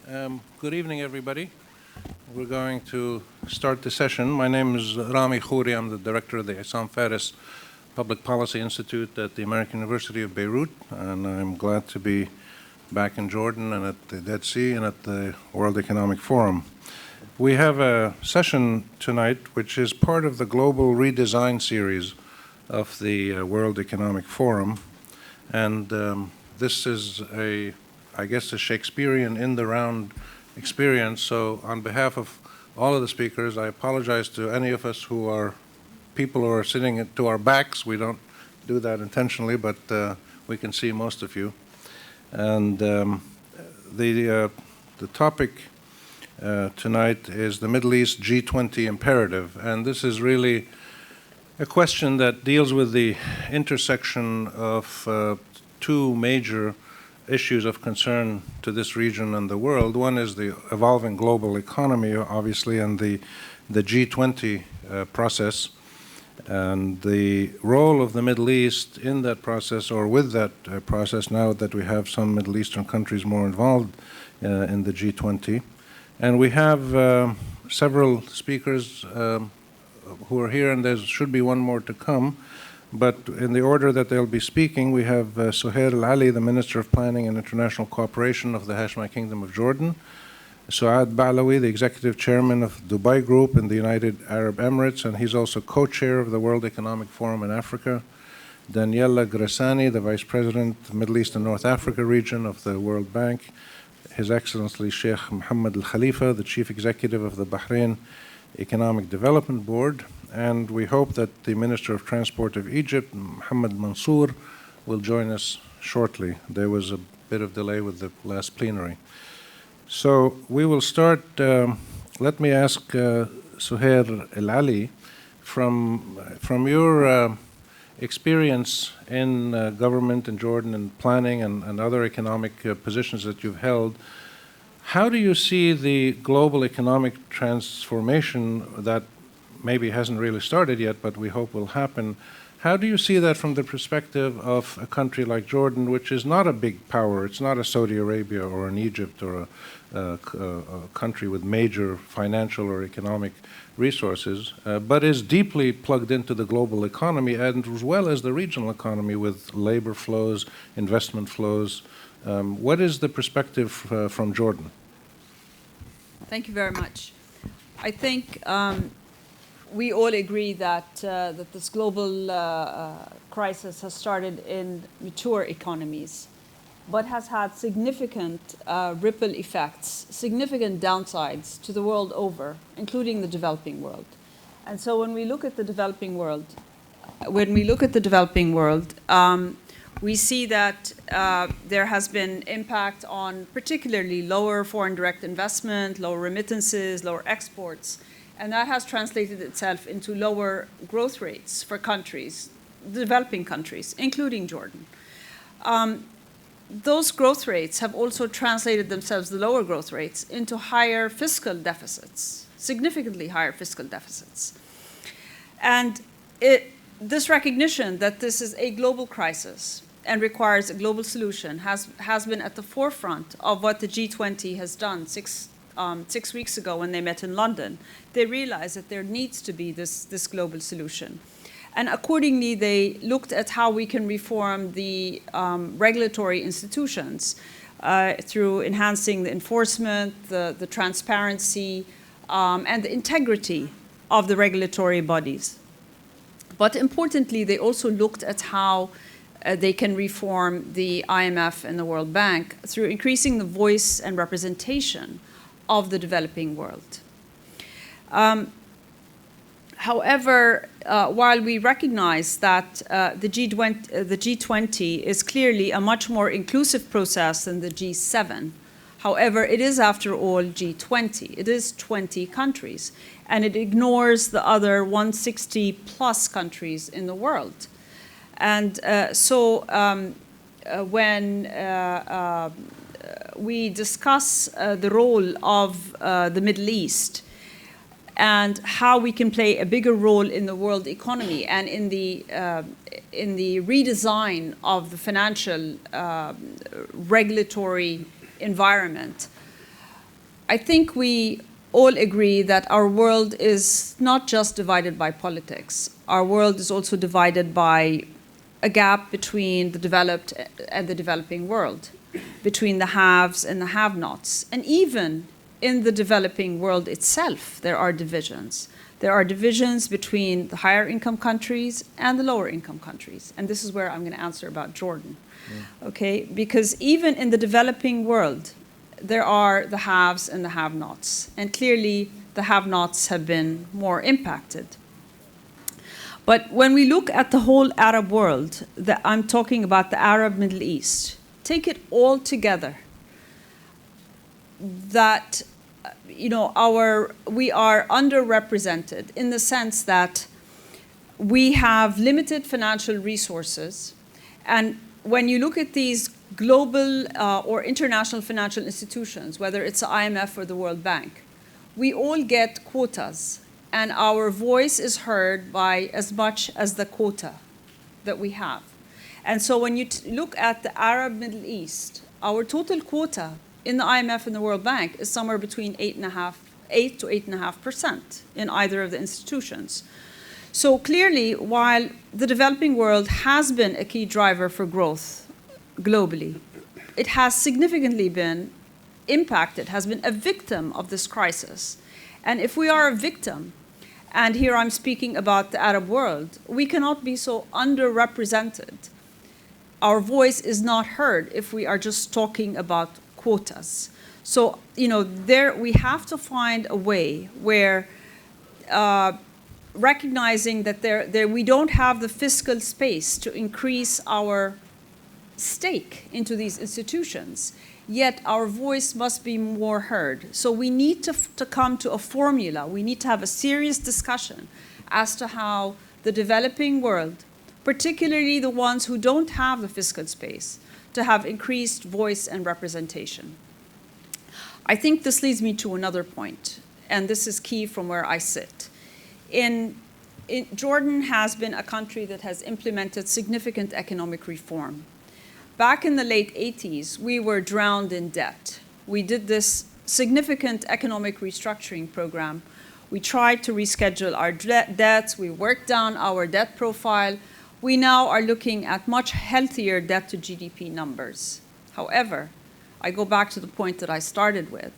Good evening, everybody. We're going to start the session. My name is Rami Khouri. I'm the director of the Issam Faris Public Policy Institute at the American University of Beirut, and I'm glad to be back in Jordan and at the Dead Sea and at the World Economic Forum. We have a session tonight which is part of the global redesign series of the World Economic Forum, and this is I guess a Shakespearean in-the-round experience. So on behalf of all of the speakers, I apologize to any of us who are people who are sitting to our backs. We don't do that intentionally, but we can see most of you. And the topic tonight is the Middle East G20 imperative. And this is really a question that deals with the intersection of two major issues of concern to this region and the world. One is the evolving global economy, obviously, and the G20 process, and the role of the Middle East in that process, or with that process, now that we have some Middle Eastern countries more involved in the G20. And we have several speakers who are here, and there should be one more to come. But in the order that they'll be speaking, we have Suhair al-Ali, the Minister of Planning and International Cooperation of the Hashemite Kingdom of Jordan, Soud, the Executive Chairman of Dubai Group in the United Arab Emirates, and he's also co-chair of the World Economic Forum in Africa, Daniela Gressani, the Vice President, Middle East and North Africa region of the World Bank, His Excellency Sheikh Mohammed al-Khalifa, the Chief Executive of the Bahrain Economic Development Board, and we hope that the Minister of Transport of Egypt, Mohammed Mansour, will join us shortly. There was a bit of delay with the last plenary. So we will start. Let me ask Suhair al-Ali, from your experience in government in Jordan and planning and other economic positions that you've held, how do you see the global economic transformation that maybe hasn't really started yet, but we hope will happen? How do you see that from the perspective of a country like Jordan, which is not a big power? It's not a Saudi Arabia or an Egypt or a country with major financial or economic resources, but is deeply plugged into the global economy and as well as the regional economy with labor flows, investment flows. What is the perspective from Jordan? Thank you very much. I think we all agree that this global crisis has started in mature economies, but has had significant ripple effects, significant downsides to the world over, including the developing world. And so when we look at the developing world, we see that there has been impact on particularly lower foreign direct investment, lower remittances, lower exports, and that has translated itself into lower growth rates for countries, developing countries, including Jordan. Those growth rates have also translated themselves, the lower growth rates, into higher fiscal deficits, significantly higher fiscal deficits. And this recognition that this is a global crisis and requires a global solution has been at the forefront of what the G20 has done six weeks ago when they met in London. They realized that there needs to be this global solution. And accordingly, they looked at how we can reform the regulatory institutions through enhancing the enforcement, the transparency, and the integrity of the regulatory bodies. But importantly, they also looked at how they can reform the IMF and the World Bank through increasing the voice and representation of the developing world. However, while we recognize that the G20 is clearly a much more inclusive process than the G7, however, it is, after all, G20. It is 20 countries, and it ignores the other 160-plus countries in the world. And when we discuss the role of the Middle East and how we can play a bigger role in the world economy and in the redesign of the financial regulatory environment, I think we all agree that our world is not just divided by politics. Our world is also divided by a gap between the developed and the developing world, between the haves and the have-nots. And even in the developing world itself, there are divisions. There are divisions between the higher income countries and the lower income countries. And this is where I'm going to answer about Jordan. Okay? Because even in the developing world, there are the haves and the have-nots. And clearly, the have-nots have been more impacted. But when we look at the whole Arab world, I'm talking about the Arab Middle East, take it all together, that we are underrepresented in the sense that we have limited financial resources. And when you look at these global or international financial institutions, whether it's the IMF or the World Bank, we all get quotas, and our voice is heard by as much as the quota that we have. And so when you look at the Arab Middle East, our total quota in the IMF and the World Bank is somewhere between 8 to 8.5% in either of the institutions. So clearly, while the developing world has been a key driver for growth globally, it has significantly been impacted, has been a victim of this crisis. And if we are a victim, and here I'm speaking about the Arab world, we cannot be so underrepresented. Our voice is not heard if we are just talking about quotas. So, there we have to find a way where recognizing that we don't have the fiscal space to increase our stake into these institutions, yet our voice must be more heard. So we need to come to a formula. We need to have a serious discussion as to how the developing world, particularly the ones who don't have the fiscal space, to have increased voice and representation. I think this leads me to another point, and this is key from where I sit. Jordan has been a country that has implemented significant economic reform. Back in the late 80s, we were drowned in debt. We did this significant economic restructuring program. We tried to reschedule our debts. We worked down our debt profile. We now are looking at much healthier debt to GDP numbers. However, I go back to the point that I started with,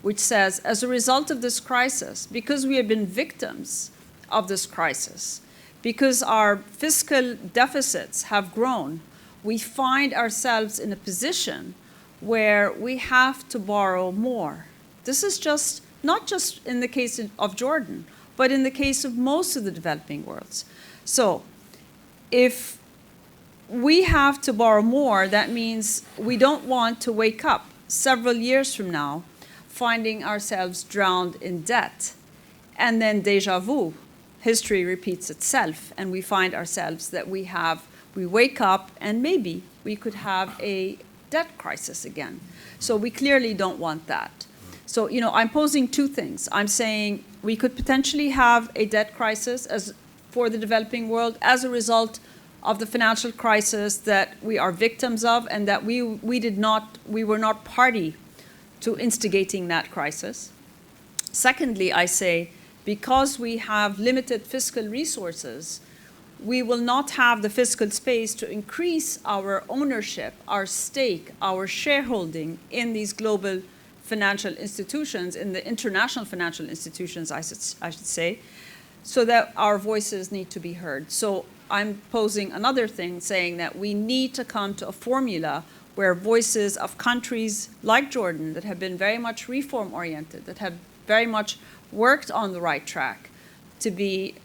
which says, as a result of this crisis, because we have been victims of this crisis, because our fiscal deficits have grown, we find ourselves in a position where we have to borrow more. This is not just in the case of Jordan, but in the case of most of the developing worlds. So if we have to borrow more, that means we don't want to wake up several years from now finding ourselves drowned in debt. And then déjà vu, history repeats itself, and we find ourselves that we wake up and maybe we could have a debt crisis again. So we clearly don't want that. So, I'm posing two things. I'm saying we could potentially have a debt crisis for the developing world as a result of the financial crisis that we are victims of, and that we were not party to instigating that crisis. Secondly, I say, because we have limited fiscal resources, we will not have the fiscal space to increase our ownership, our stake, our shareholding in these global financial institutions, in the international financial institutions, I should say, so that our voices need to be heard. So I'm posing another thing, saying that we need to come to a formula where voices of countries like Jordan that have been very much reform-oriented, that have very much worked on the right track, to be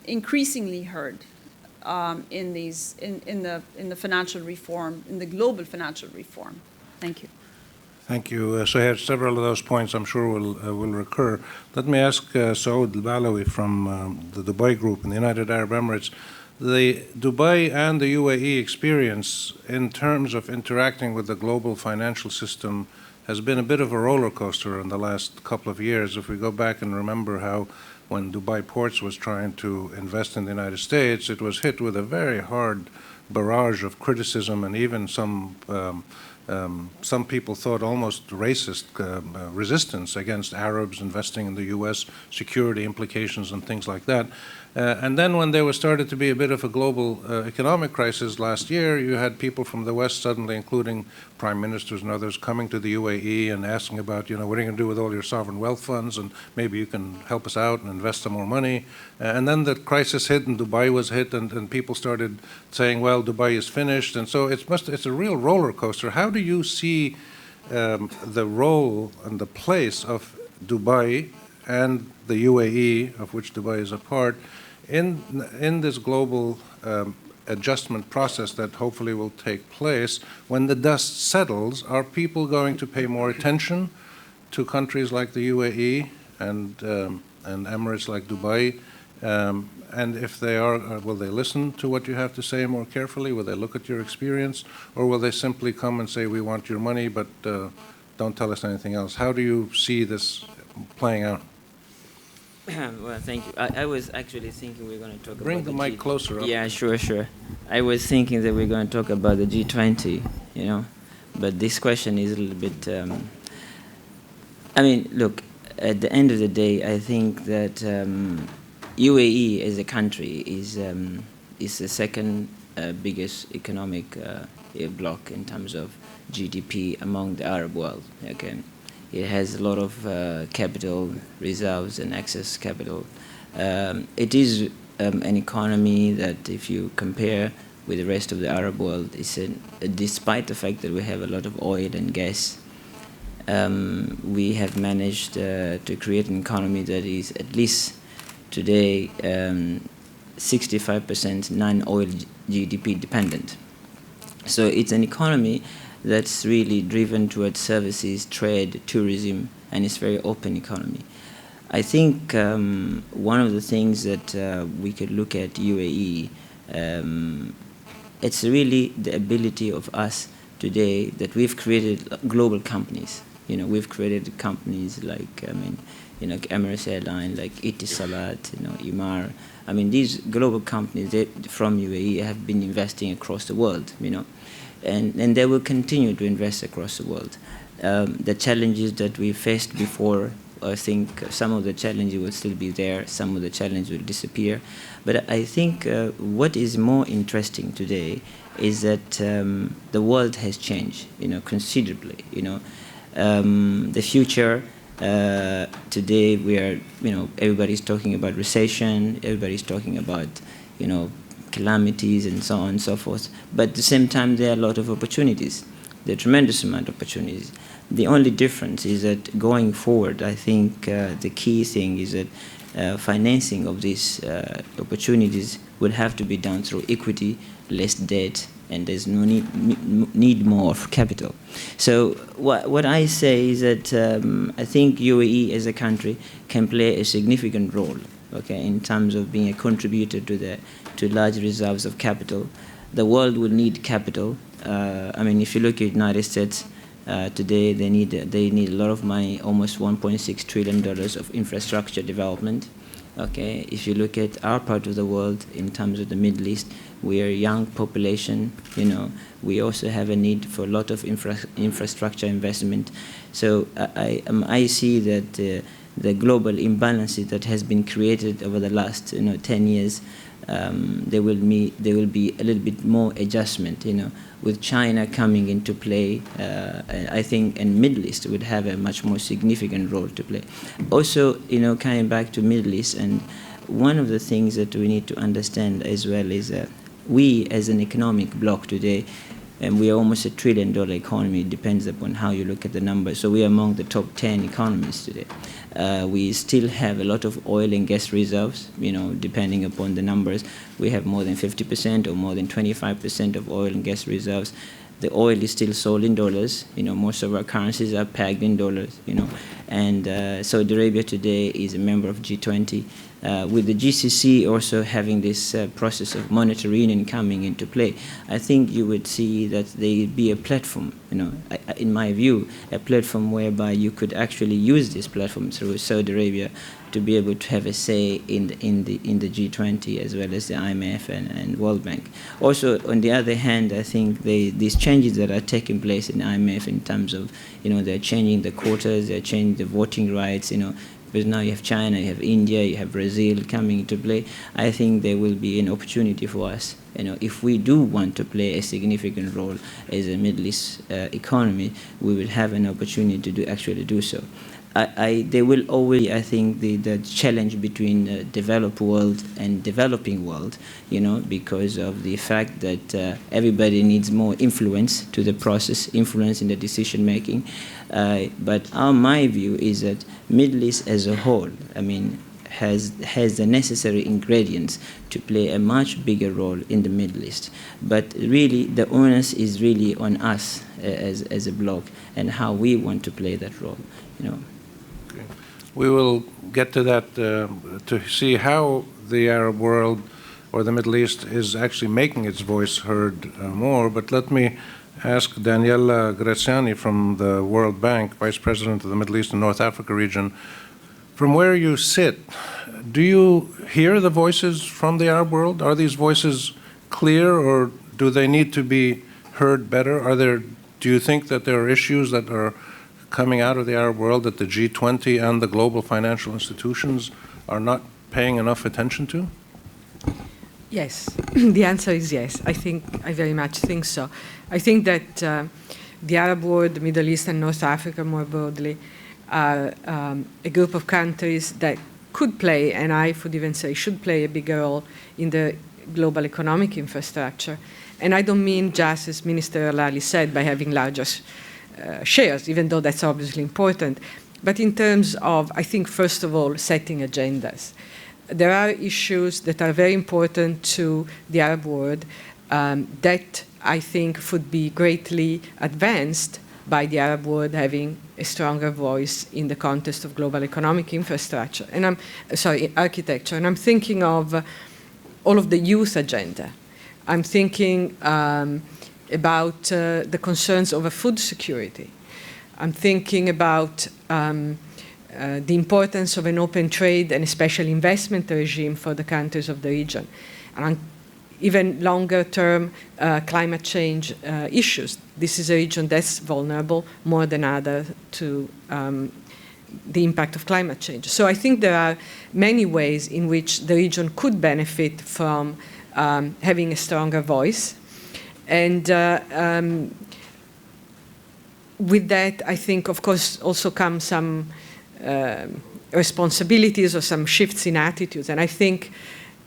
increasingly heard in the financial reform, in the global financial reform. Thank you. Thank you, Suhair. Several of those points I'm sure will recur. Let me ask Soud al-Balawi from the Dubai Group in the United Arab Emirates. The Dubai and the UAE experience in terms of interacting with the global financial system has been a bit of a roller coaster in the last couple of years. If we go back and remember how when Dubai Ports was trying to invest in the United States, it was hit with a very hard barrage of criticism and even some some people thought almost racist resistance against Arabs investing in the U.S., security implications and things like that. And then when there was started to be a bit of a global economic crisis last year, you had people from the West suddenly, including prime ministers and others, coming to the UAE and asking about, what are you going to do with all your sovereign wealth funds, and maybe you can help us out and invest some more money. And then the crisis hit and Dubai was hit, and people started saying, well, Dubai is finished. And so it's a real roller coaster. How do you see the role and the place of Dubai and the UAE, of which Dubai is a part, in this global adjustment process that hopefully will take place? When the dust settles, are people going to pay more attention to countries like the UAE and Emirates like Dubai? And if they are, will they listen to what you have to say more carefully? Will they look at your experience? Or will they simply come and say, we want your money, but don't tell us anything else? How do you see this playing out? Well, thank you. I was actually thinking we're going to talk Bring about the mic closer up. Yeah, sure. I was thinking that we're going to talk about the G20, but this question is a little bit. Look, at the end of the day, I think that UAE as a country is the second biggest economic bloc in terms of GDP among the Arab world. Okay. It has a lot of capital reserves and excess capital. It is an economy that, if you compare with the rest of the Arab world, despite the fact that we have a lot of oil and gas, we have managed to create an economy that is at least today 65% non-oil GDP dependent. So it's an economy that's really driven towards services, trade, tourism, and it's a very open economy. I think one of the things that we could look at UAE, it's really the ability of us today that we've created global companies. We've created companies like, Emirates Airline, like Etisalat, Imar. These global companies from UAE have been investing across the world, and they will continue to invest across the world. The challenges that we faced before, I think some of the challenges will still be there, some of the challenges will disappear. But I think what is more interesting today is that the world has changed, considerably. The future, today we are, everybody's talking about recession, everybody's talking about, calamities and so on and so forth. But at the same time, there are a lot of opportunities. There are a tremendous amount of opportunities. The only difference is that going forward, I think the key thing is that financing of these opportunities would have to be done through equity, less debt, and there's no need more of capital. So what I say is that I think UAE as a country can play a significant role, in terms of being a contributor to large reserves of capital. The world will need capital. If you look at the United States today, they need a lot of money, almost $1.6 trillion of infrastructure development. If you look at our part of the world, in terms of the Middle East, we are a young population. We also have a need for a lot of infrastructure investment. So I see that the global imbalances that has been created over the last 10 years, there will be a little bit more adjustment. With China coming into play, I think, and Middle East would have a much more significant role to play. Also, coming back to Middle East, and one of the things that we need to understand as well is that we, as an economic bloc today, and we are almost $1 trillion economy. It depends upon how you look at the numbers. So we are among the top 10 economies today. We still have a lot of oil and gas reserves, depending upon the numbers. We have more than 50% or more than 25% of oil and gas reserves. The oil is still sold in dollars. Most of our currencies are pegged in dollars, And Saudi Arabia today is a member of G20. with the GCC also having this process of monetary union coming into play, I think you would see that there be a platform, in my view, a platform whereby you could actually use this platform through Saudi Arabia to be able to have a say in the G20 as well as the IMF and World Bank. Also, on the other hand, I think these changes that are taking place in IMF in terms of, they're changing the quotas, they're changing the voting rights, because now you have China, you have India, you have Brazil coming into play. I think there will be an opportunity for us, if we do want to play a significant role as a Middle East economy, we will have an opportunity to actually do so. There will always, I think, the challenge between the developed world and developing world, because of the fact that everybody needs more influence to the process, influence in the decision making. But my view is that Middle East as a whole, has the necessary ingredients to play a much bigger role in the Middle East. But really, the onus is really on us as a bloc and how we want to play that role. We will get to that to see how the Arab world or the Middle East is actually making its voice heard more. But let me ask Daniela Gressani from the World Bank, Vice President of the Middle East and North Africa region, from where you sit, do you hear the voices from the Arab world? Are these voices clear, or do they need to be heard better? Do you think that there are issues that are coming out of the Arab world that the G20 and the global financial institutions are not paying enough attention to? Yes, the answer is yes. I very much think so. I think that the Arab world, the Middle East and North Africa more broadly, are a group of countries that could play, and I would even say should play, a bigger role in the global economic infrastructure. And I don't mean just, as Minister Al-Ali said, by having larger shares, even though that's obviously important, but in terms of, I think, first of all, setting agendas. There are issues that are very important to the Arab world that I think would be greatly advanced by the Arab world having a stronger voice in the context of global economic infrastructure, and architecture. And I'm thinking of all of the youth agenda. I'm thinking about the concerns over food security. I'm thinking about the importance of an open trade and a special investment regime for the countries of the region. And even longer term climate change issues. This is a region that's vulnerable more than others to the impact of climate change. So I think there are many ways in which the region could benefit from having a stronger voice. And with that, I think, of course, also come some responsibilities or some shifts in attitudes. And I think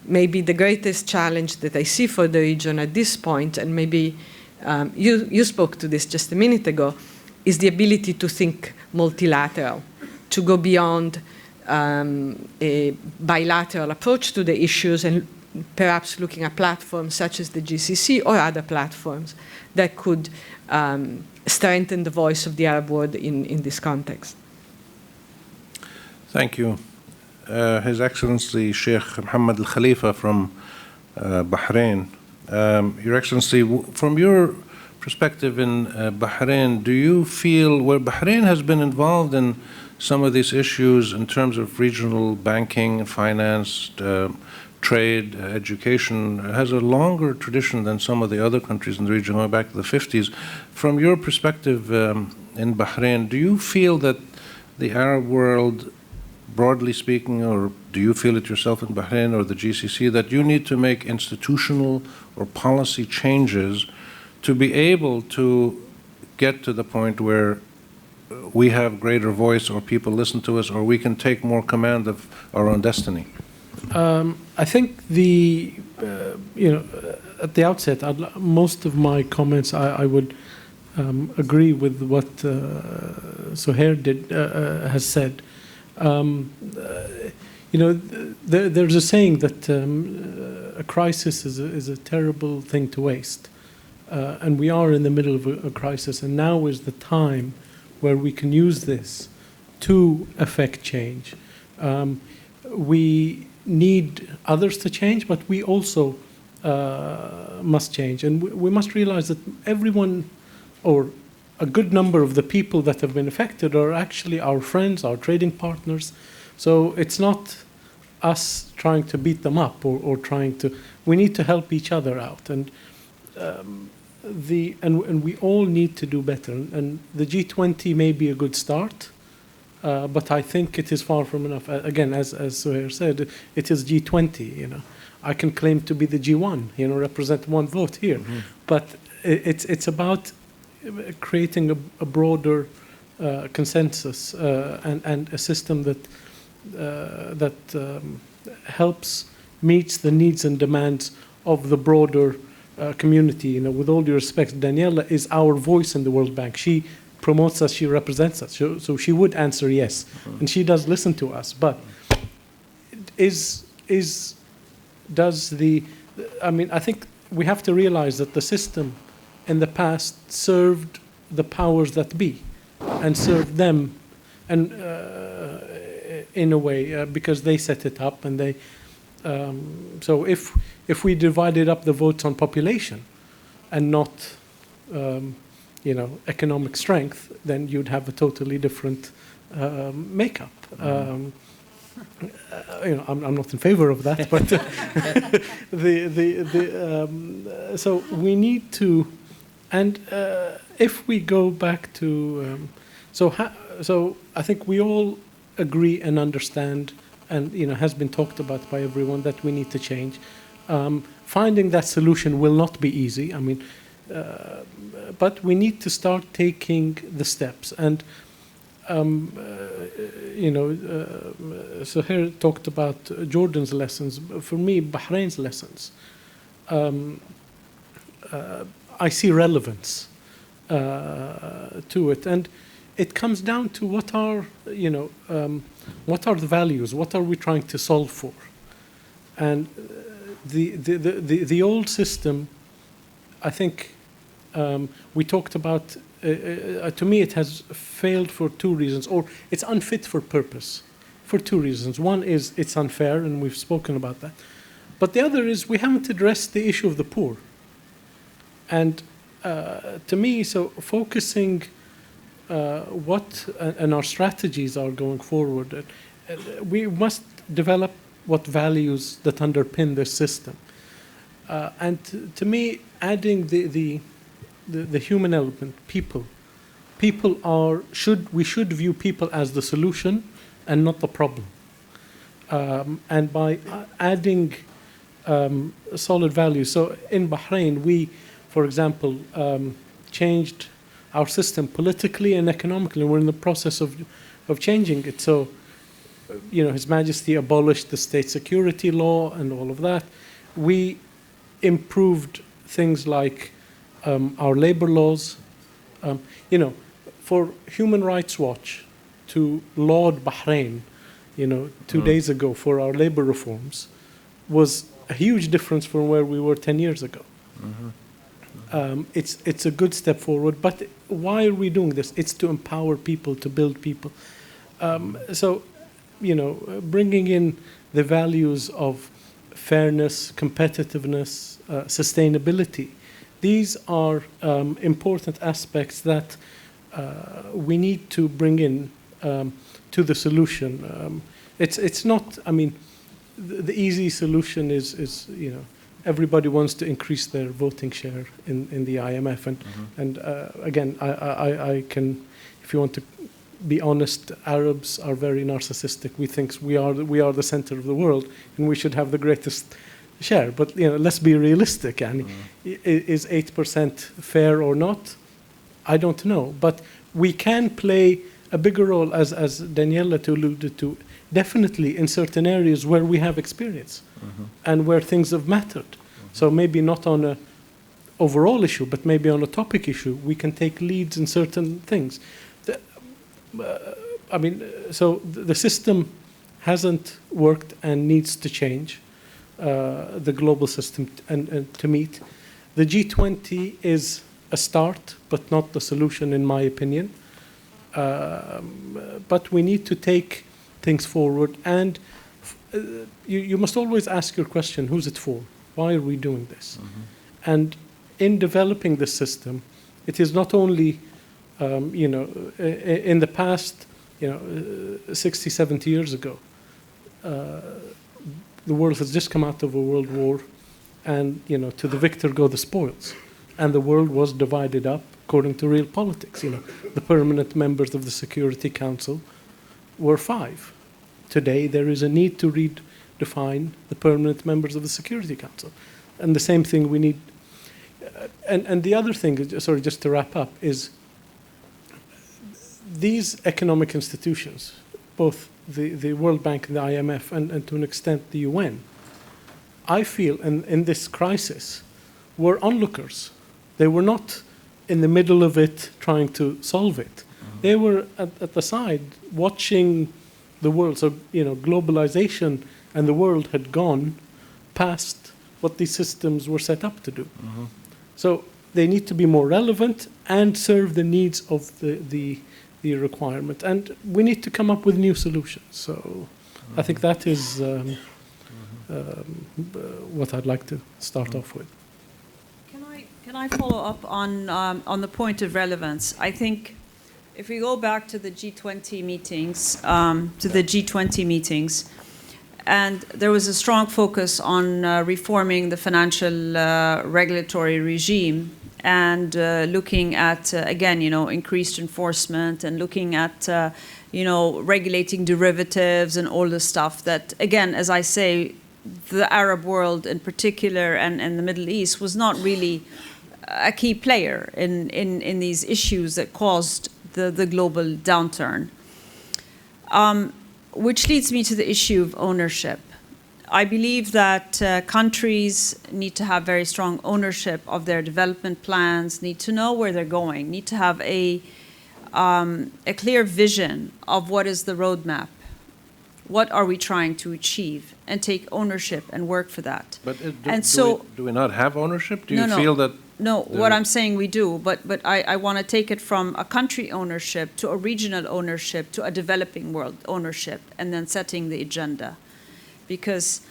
maybe the greatest challenge that I see for the region at this point, and maybe you spoke to this just a minute ago, is the ability to think multilateral, to go beyond a bilateral approach to the issues and perhaps looking at platforms such as the GCC or other platforms that could strengthen the voice of the Arab world in this context. Thank you. His Excellency Sheikh Mohammed Khalifa from Bahrain. Your Excellency, from your perspective in Bahrain, do you feel where Bahrain has been involved in some of these issues in terms of regional banking, finance, trade, education, has a longer tradition than some of the other countries in the region going back to the 50s. From your perspective in Bahrain, do you feel that the Arab world, broadly speaking, or do you feel it yourself in Bahrain or the GCC, that you need to make institutional or policy changes to be able to get to the point where we have greater voice, or people listen to us, or we can take more command of our own destiny? I think at the outset, most of my comments, I would agree with what Suhair has said. There's a saying that a crisis is a terrible thing to waste. And we are in the middle of a crisis, and now is the time where we can use this to affect change. We need others to change, but we also must change. And we must realize that everyone, or a good number of the people that have been affected, are actually our friends, our trading partners. So it's not us trying to beat them up or trying to. We need to help each other out, and we all need to do better. And the G20 may be a good start, but I think it is far from enough. Again, as Suhair said, it is G20. You know, I can claim to be the G1. You know, represent one vote here, but it's about creating a broader consensus and a system that helps meets the needs and demands of the broader community. You know, with all due respect, Daniela is our voice in the World Bank. She promotes us, she represents us, so she would answer yes, and she does listen to us. But I think we have to realize that the system in the past served the powers that be, and served them, and in a way because they set it up, and they. So if we divided up the votes on population, and not, economic strength, then you'd have a totally different makeup. I'm not in favor of that, but so we need to, and if we go back to, so I think we all agree and understand, and has been talked about by everyone, that we need to change. Finding that solution will not be easy. I mean, but we need to start taking the steps. And Suhair talked about Jordan's lessons. For me, Bahrain's lessons. I see relevance to it, and it comes down to what are the values? What are we trying to solve for? And the old system, I think, we talked about. To me, it has failed for two reasons, or it's unfit for purpose for two reasons. One is it's unfair, and we've spoken about that. But the other is we haven't addressed the issue of the poor. And to me, so focusing and our strategies are going forward, we must develop what values that underpin this system. And to me, adding the human element, people we should view people as the solution and not the problem. And by adding solid values, so in Bahrain, we, for example, changed our system politically and economically. We're in the process of changing it. So, His Majesty abolished the state security law and all of that. We improved things like our labor laws. For Human Rights Watch to laud Bahrain, 2 days ago for our labor reforms was a huge difference from where we were 10 years ago. It's a good step forward, but why are we doing this? It's to empower people, to build people. Bringing in the values of fairness, competitiveness, sustainability. These are important aspects that we need to bring in to the solution. It's not. I mean, the easy solution is everybody wants to increase their voting share in the IMF, and again, I can, if you want to be honest, Arabs are very narcissistic. We think we are the center of the world, and we should have the greatest share. But let's be realistic. And is 8% fair or not? I don't know. But we can play a bigger role, as Daniela alluded to, definitely in certain areas where we have experience and where things have mattered. So maybe not on a overall issue, but maybe on a topic issue, we can take leads in certain things. So the system hasn't worked and needs to change, the global system, and to meet. The G20 is a start, but not the solution, in my opinion. But we need to take things forward, and you must always ask your question, who's it for? Why are we doing this? And in developing this system, it is not only, in the past, 60, 70 years ago, the world has just come out of a world war, and, to the victor go the spoils. And the world was divided up according to real politics. The permanent members of the Security Council were 5. Today, there is a need to redefine the permanent members of the Security Council. And the same thing we need. And the other thing, sorry, just to wrap up, is these economic institutions, both the World Bank and the IMF, and to an extent the UN, I feel in this crisis, were onlookers. They were not in the middle of it trying to solve it. They were at the side watching the world. So, globalization and the world had gone past what these systems were set up to do. So they need to be more relevant and serve the needs of the requirement. And we need to come up with new solutions. So I think that is what I'd like to start off with. Can I follow up on the point of relevance? I think if we go back to the G20 meetings, and there was a strong focus on reforming the financial regulatory regime and looking at, again, increased enforcement and looking at, regulating derivatives and all the stuff that, again, as I say, the Arab world in particular and the Middle East was not really a key player in these issues that caused the global downturn. Which leads me to the issue of ownership. I believe that countries need to have very strong ownership of their development plans, need to know where they're going, need to have a clear vision of what is the roadmap, what are we trying to achieve, and take ownership and work for that. But do we not have ownership? Do you feel that? No, what I'm saying we do, but I want to take it from a country ownership to a regional ownership to a developing world ownership, and then setting the agenda. Because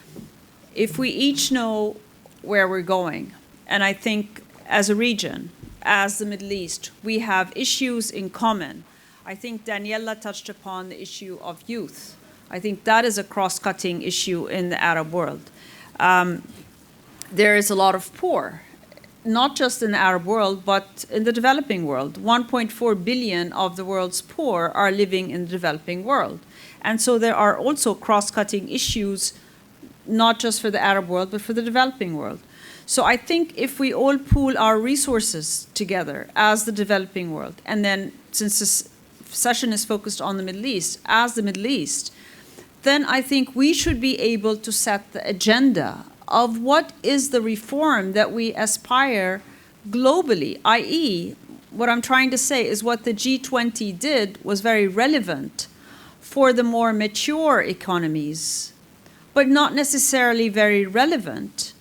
if we each know where we're going, and I think as a region, as the Middle East, we have issues in common. I think Daniela touched upon the issue of youth. I think that is a cross-cutting issue in the Arab world. There is a lot of poor, not just in the Arab world, but in the developing world. 1.4 billion of the world's poor are living in the developing world. And so there are also cross-cutting issues, not just for the Arab world, but for the developing world. So I think if we all pool our resources together as the developing world, and then since this session is focused on the Middle East, as the Middle East, then I think we should be able to set the agenda of what is the reform that we aspire globally, i.e., what I'm trying to say is what the G20 did was very relevant for the more mature economies, but not necessarily very relevant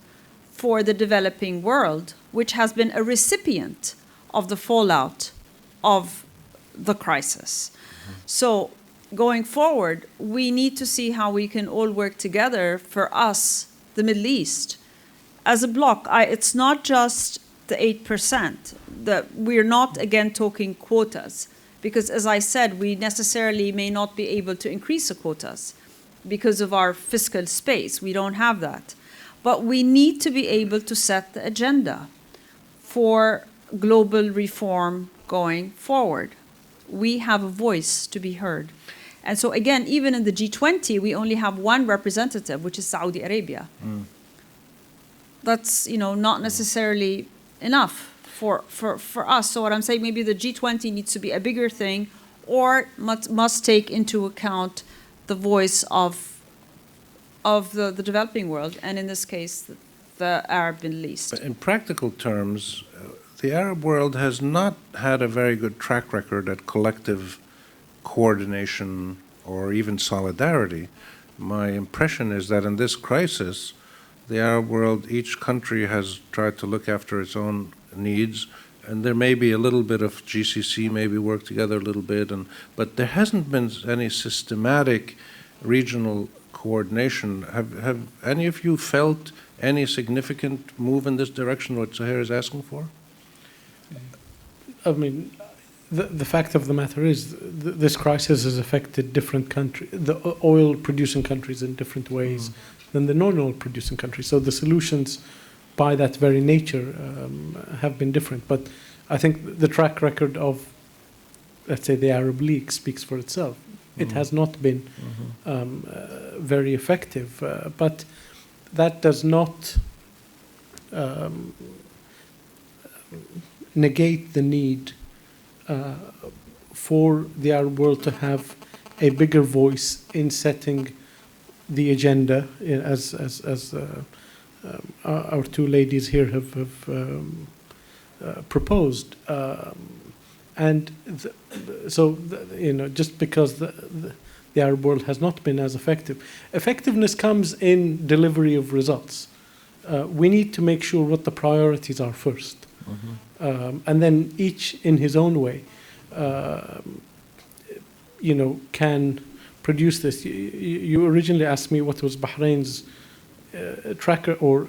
for the developing world, which has been a recipient of the fallout of the crisis. So going forward, we need to see how we can all work together for us, the Middle East, as a bloc. It's not just the 8%. We're not, again, talking quotas, because, as I said, we necessarily may not be able to increase the quotas because of our fiscal space. We don't have that. But we need to be able to set the agenda for global reform going forward. We have a voice to be heard. And so, again, even in the G20, we only have one representative, which is Saudi Arabia. That's, not necessarily enough for us. So what I'm saying, maybe the G20 needs to be a bigger thing, or must take into account the voice of the developing world, and in this case, the Arab Middle East. But in practical terms, the Arab world has not had a very good track record at collective coordination or even solidarity. My impression is that in this crisis, the Arab world, each country has tried to look after its own needs, and there may be a little bit of GCC, maybe work together a little bit, but there hasn't been any systematic regional coordination. Have any of you felt any significant move in this direction, what Suhair is asking for? I mean, the fact of the matter is this crisis has affected different countries, the oil-producing countries in different ways than the non-oil producing countries. So the solutions by that very nature have been different. But I think the track record of, let's say, the Arab League speaks for itself. It has not been very effective. But that does not negate the need for the Arab world to have a bigger voice in setting the agenda, as our two ladies here have proposed. Just because the Arab world has not been as effective. Effectiveness comes in delivery of results. We need to make sure what the priorities are first. And then each in his own way, can produce this. You originally asked me what was Bahrain's tracker or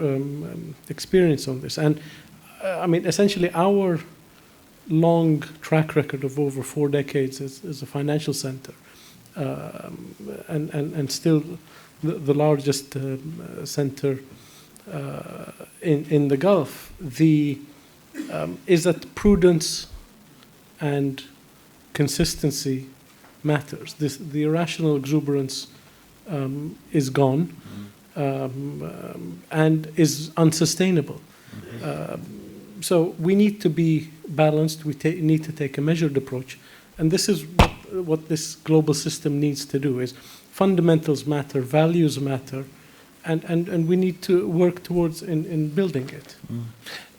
experience on this. And I mean, essentially our long track record of over 4 decades as a financial center, and still the largest center in the Gulf, is that prudence and consistency matters. The irrational exuberance is gone and is unsustainable. So we need to be balanced. We need to take a measured approach, and this is what this global system needs to do. Is fundamentals matter, values matter, and we need to work towards in building it.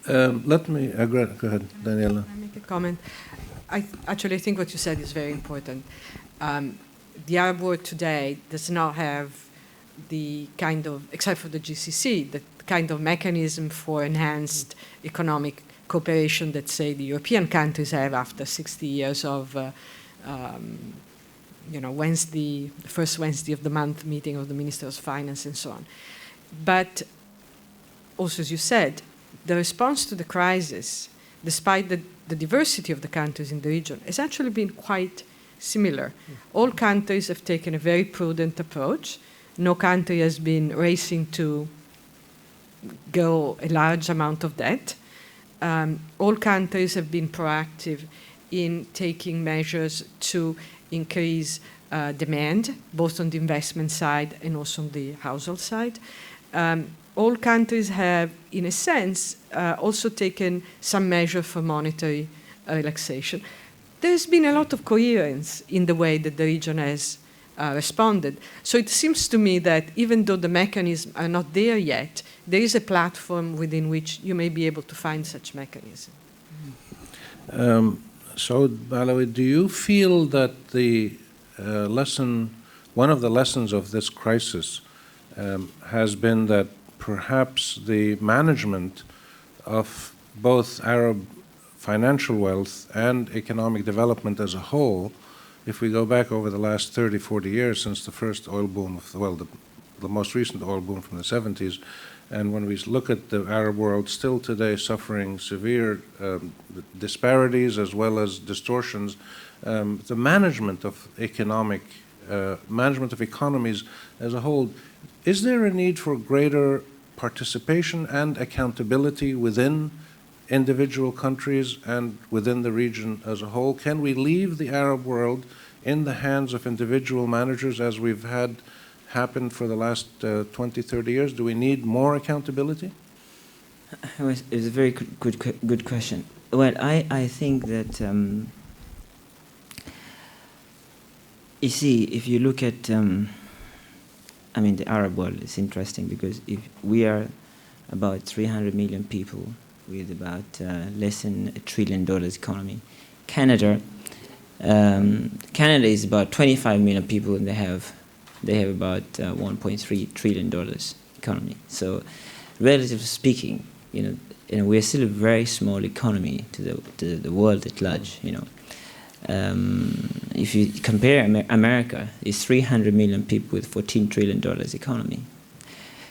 Let me go ahead, Daniela. Can I make a comment? I actually think what you said is very important. The Arab world today does not have the kind of, except for the GCC, the kind of mechanism for enhanced economic cooperation that, say, the European countries have after 60 years of, Wednesday, the first Wednesday of the month meeting of the Ministers of Finance and so on. But also, as you said, the response to the crisis, despite the diversity of the countries in the region, has actually been quite similar. All countries have taken a very prudent approach. No country has been racing to go a large amount of debt. All countries have been proactive in taking measures to increase demand, both on the investment side and also on the household side. All countries have, in a sense, also taken some measure for monetary relaxation. There's been a lot of coherence in the way that the region has responded. So it seems to me that even though the mechanisms are not there yet, there is a platform within which you may be able to find such mechanism. So, Balawi, do you feel that one of the lessons of this crisis has been that perhaps the management of both Arab financial wealth and economic development as a whole, if we go back over the last 30, 40 years since the first oil boom, the most recent oil boom from the 70s, and when we look at the Arab world still today suffering severe disparities as well as distortions, the management of management of economies as a whole, is there a need for greater participation and accountability within individual countries and within the region as a whole? Can we leave the Arab world in the hands of individual managers as we've had happen for the last 20, 30 years? Do we need more accountability? It's a very good question. Well, I think that, you see, if you look at, the Arab world is interesting because if we are about 300 million people with about less than $1 trillion economy. Canada is about 25 million people, and they have about $1.3 trillion economy. So, relatively speaking, we're still a very small economy to the world at large. if you compare America, it's 300 million people with $14 trillion economy.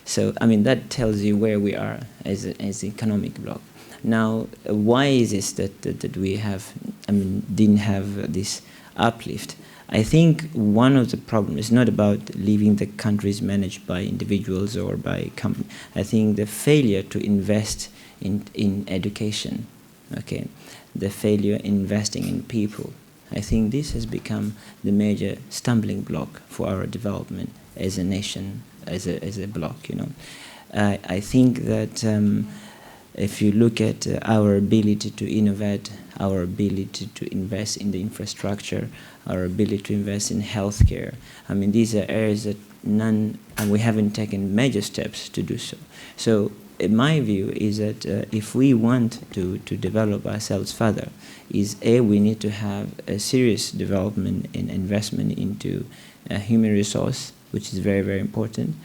So, I mean, that tells you where we are as an economic bloc. Now, why is it that we have, didn't have this uplift? I think one of the problems is not about leaving the countries managed by individuals or by companies. I think the failure to invest in education, okay, the failure in investing in people. I think this has become the major stumbling block for our development as a nation, as a bloc, you know. I think that if you look at our ability to innovate, our ability to invest in the infrastructure, our ability to invest in healthcare, I mean, these are areas that and we haven't taken major steps to do so. So my view is that if we want to develop ourselves further, we need to have a serious development and investment into human resource, which is very, very important.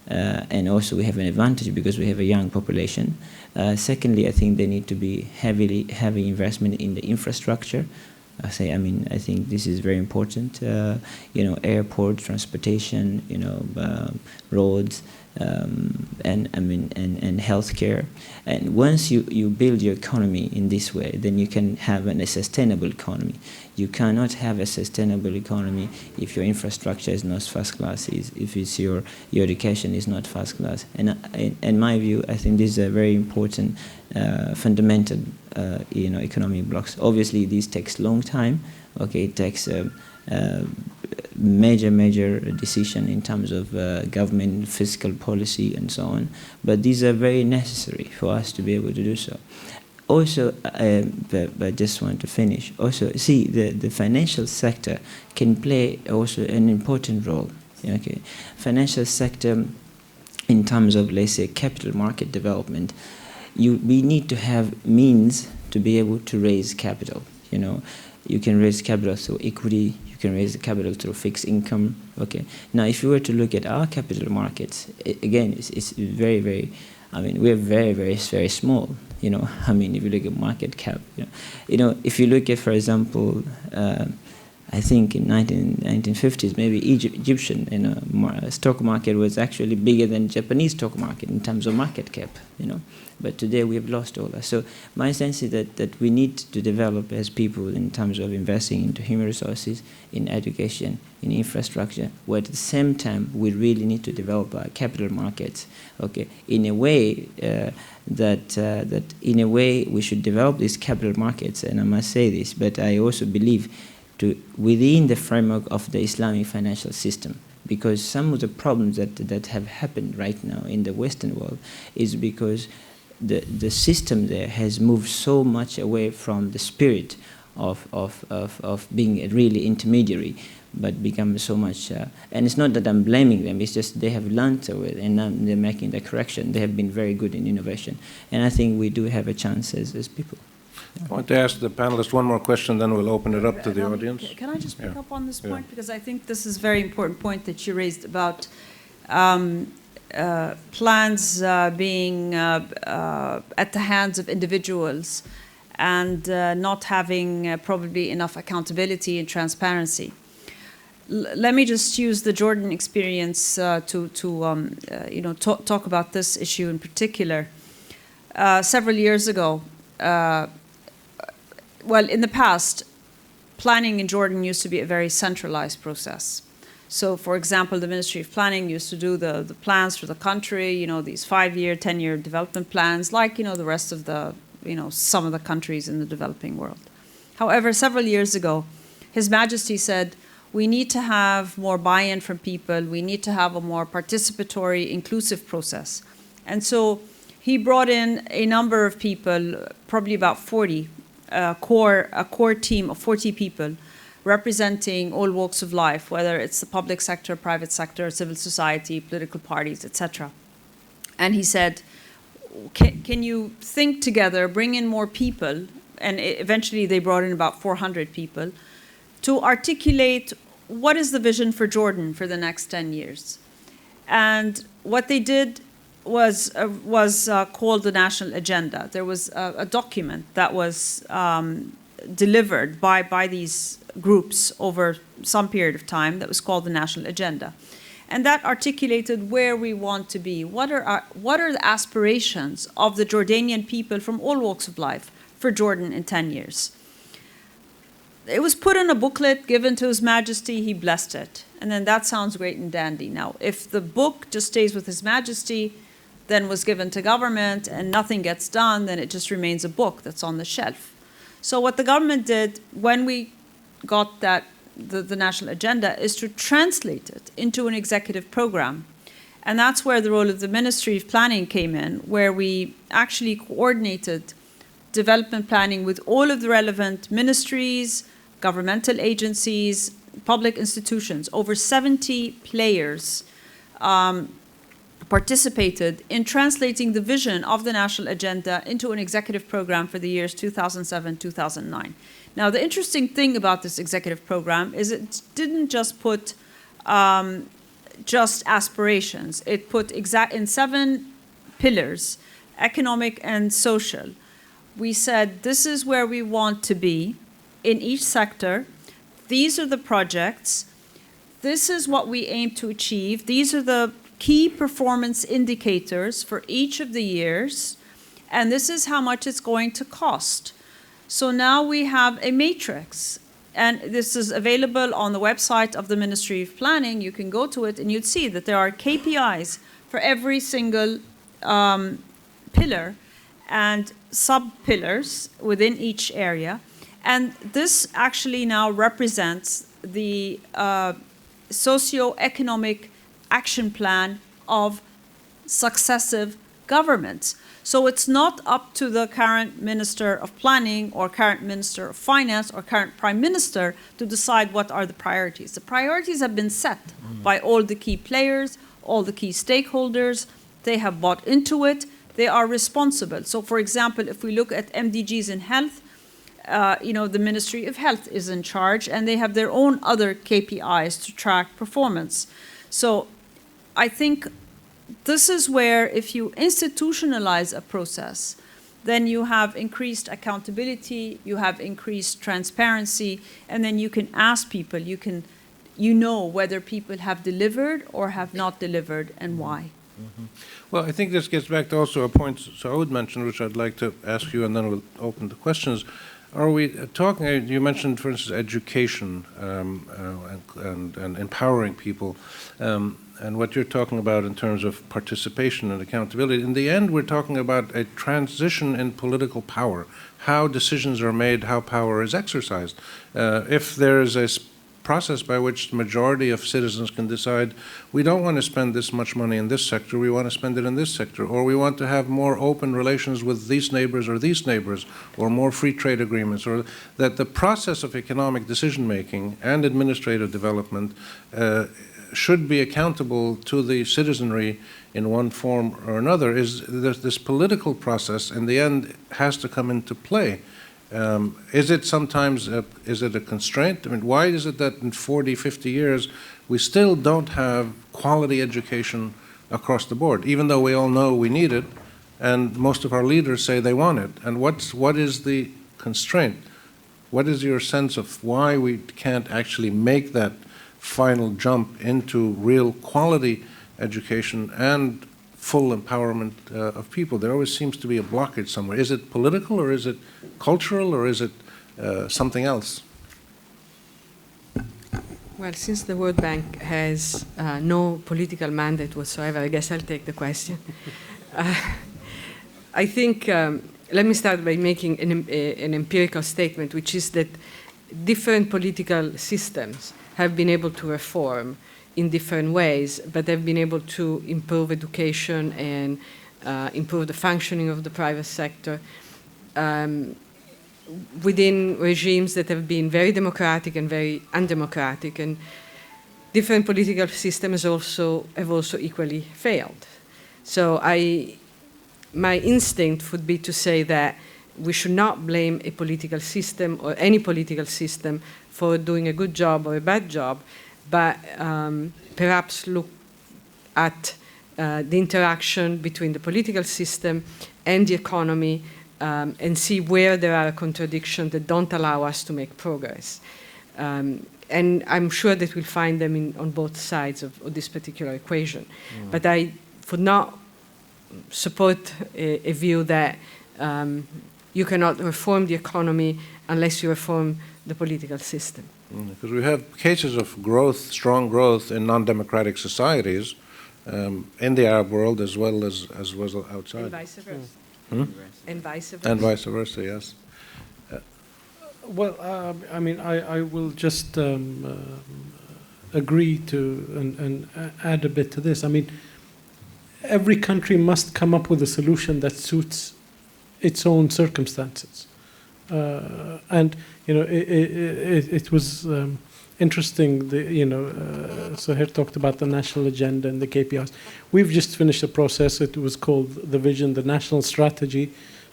And also we have an advantage because we have a young population. Secondly, I think there need to be heavy investment in the infrastructure. I think this is very important. Airport, transportation, roads, and healthcare. And once you build your economy in this way, then you can have a sustainable economy. You cannot have a sustainable economy if your infrastructure is not first class, if it's your education is not first class. And in my view, I think this is a very important fundamental economic blocks. Obviously, this takes long time. Okay, it takes major decision in terms of government fiscal policy and so on. But these are very necessary for us to be able to do so. Also, but I just want to finish. Also, see, the financial sector can play also an important role. Okay, financial sector, in terms of, let's say, capital market development, we need to have means to be able to raise capital. You can raise capital through equity. You can raise the capital through fixed income. Okay. Now, if you were to look at our capital markets, again, it's very, very. We're very, very, very small. If you look at market cap, if you look at, for example, I think in 1950s, maybe Egyptian stock market was actually bigger than Japanese stock market in terms of market cap. But today we have lost all that. So my sense is that we need to develop as people in terms of investing into human resources, in education, in infrastructure, where at the same time we really need to develop our capital markets, okay, in a way that in a way we should develop these capital markets, and I must say this, but I also believe within the framework of the Islamic financial system, because some of the problems that have happened right now in the Western world is because the system there has moved so much away from the spirit of being a really intermediary, but become so much, and it's not that I'm blaming them, it's just they have learned away and now they're making the correction. They have been very good in innovation, and I think we do have a chance as people. I want to ask the panelists one more question, then we'll open it up to the audience. Can I just pick up on this point? Yeah. Because I think this is a very important point that you raised about plans being at the hands of individuals and not having probably enough accountability and transparency. Let me just use the Jordan experience to talk about this issue in particular. Several years ago, in the past, planning in Jordan used to be a very centralized process. So, for example, the Ministry of Planning used to do the plans for the country, these 5-year, 10-year development plans, like, the rest of some of the countries in the developing world. However, several years ago, His Majesty said, we need to have more buy-in from people. We need to have a more participatory, inclusive process. And so he brought in a number of people, probably about 40, a core team of 40 people representing all walks of life, whether it's the public sector, private sector, civil society, political parties, etc. And he said, can you think together, bring in more people, and eventually they brought in about 400 people, to articulate what is the vision for Jordan for the next 10 years. And what they did was called the National Agenda. There was a document that was delivered by these groups over some period of time that was called the National Agenda. And that articulated where we want to be. What are the aspirations of the Jordanian people from all walks of life for Jordan in 10 years? It was put in a booklet given to His Majesty, he blessed it. And then that sounds great and dandy. Now, if the book just stays with His Majesty, then was given to government and nothing gets done, then it just remains a book that's on the shelf. So what the government did when we got that the national agenda is to translate it into an executive program. And that's where the role of the Ministry of Planning came in, where we actually coordinated development planning with all of the relevant ministries, governmental agencies, public institutions. Over 70 players participated in translating the vision of the national agenda into an executive program for the years 2007-2009. Now, the interesting thing about this executive program is it didn't just put just aspirations. It put in 7 pillars, economic and social. We said this is where we want to be in each sector. These are the projects. This is what we aim to achieve. These are the key performance indicators for each of the years. And this is how much it's going to cost. So now we have a matrix, and this is available on the website of the Ministry of Planning. You can go to it, and you'd see that there are KPIs for every single pillar and sub-pillars within each area. And this actually now represents the socio-economic action plan of successive governments. So it's not up to the current Minister of Planning or current Minister of Finance or current Prime Minister to decide what are the priorities. The priorities have been set by all the key players, all the key stakeholders. They have bought into it. They are responsible. So, for example, if we look at MDGs in health, the Ministry of Health is in charge, and they have their own other KPIs to track performance. So I think this is where, if you institutionalize a process, then you have increased accountability, you have increased transparency, and then you can ask people, you know whether people have delivered or have not delivered and why. Mm-hmm. Well, I think this gets back to also a point Soud mentioned, which I'd like to ask you, and then we'll open the questions. Are we talking, you mentioned, for instance, education and empowering people, and what you're talking about in terms of participation and accountability. In the end, we're talking about a transition in political power, how decisions are made, how power is exercised. If there is a process by which the majority of citizens can decide, we don't want to spend this much money in this sector, we want to spend it in this sector, or we want to have more open relations with these neighbors, or more free trade agreements, or that the process of economic decision-making and administrative development should be accountable to the citizenry in one form or another. Is this political process, in the end, has to come into play. Is it sometimes, is it a constraint? I mean, why is it that in 40, 50 years, we still don't have quality education across the board, even though we all know we need it, and most of our leaders say they want it? And what is the constraint? What is your sense of why we can't actually make that final jump into real quality education and full empowerment of people? There always seems to be a blockage somewhere. Is it political, or is it cultural, or is it something else? Well, since the World Bank has no political mandate whatsoever, I guess I'll take the question. I think, let me start by making an empirical statement, which is that different political systems have been able to reform in different ways, but have been able to improve education and improve the functioning of the private sector within regimes that have been very democratic and very undemocratic, and different political systems have also equally failed. So my instinct would be to say that we should not blame a political system or any political system for doing a good job or a bad job, but perhaps look at the interaction between the political system and the economy and see where there are contradictions that don't allow us to make progress. And I'm sure that we'll find them on both sides of this particular equation. But I would not support a view that you cannot reform the economy unless you reform the political system. Because we have cases of growth, strong growth in non-democratic societies in the Arab world as well as outside. And vice versa. And vice versa. And vice versa, yes. Well, I mean, I will just agree to and add a bit to this. I mean, every country must come up with a solution that suits its own circumstances. And, it was interesting, Suhair talked about the national agenda and the KPIs. We've just finished a process. It was called the Vision, the National Strategy,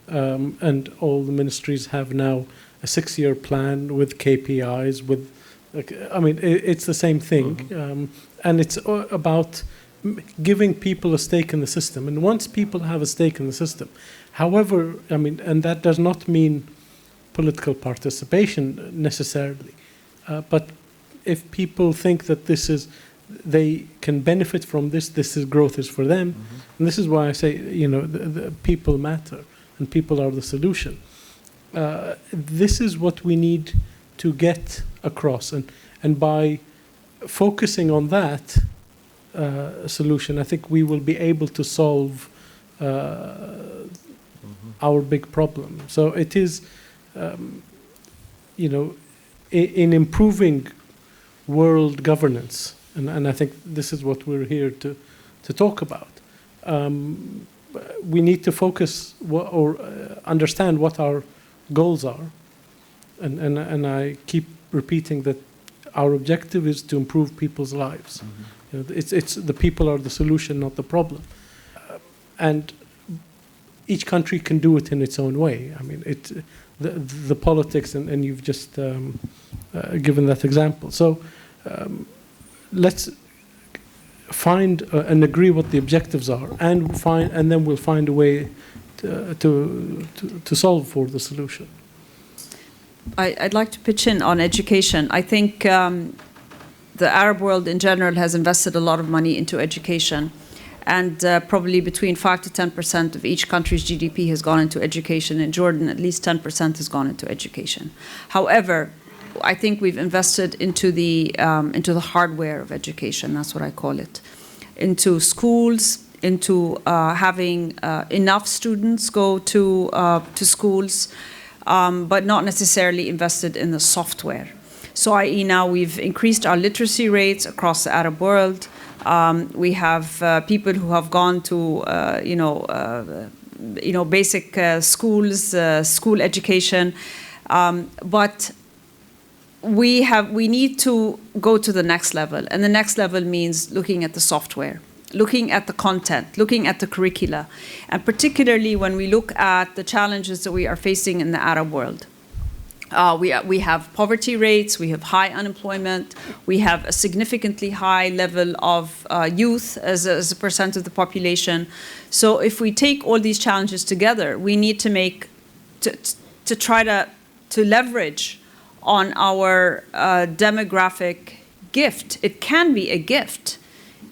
and all the ministries have now a 6-year plan with KPIs, it's the same thing. And it's about giving people a stake in the system. And once people have a stake in the system, however, and that does not mean political participation necessarily, but if people think that they can benefit from this growth is for them, and this is why I say, the people matter, and people are the solution. This is what we need to get across, and by focusing on that solution, I think we will be able to solve our big problem. So it is, in improving world governance, and I think this is what we're here to talk about. We need to focus or understand what our goals are, and I keep repeating that our objective is to improve people's lives. It's the people are the solution, not the problem, and each country can do it in its own way. I mean, the politics, and you've just given that example. So let's find and agree what the objectives are, and then we'll find a way to solve for the solution. I'd like to pitch in on education. I think the Arab world in general has invested a lot of money into education, and probably between 5 to 10% of each country's GDP has gone into education. In Jordan, at least 10% has gone into education. However, I think we've invested into the hardware of education. That's what I call it, into schools, into having enough students go to schools, but not necessarily invested in the software. So, i.e., now we've increased our literacy rates across the Arab world. We have people who have gone to, basic schools, school education, but we need to go to the next level, and the next level means looking at the software, looking at the content, looking at the curricula, and particularly when we look at the challenges that we are facing in the Arab world. We have poverty rates, we have high unemployment, we have a significantly high level of youth as a percent of the population. So if we take all these challenges together, we need to try to leverage on our demographic gift. It can be a gift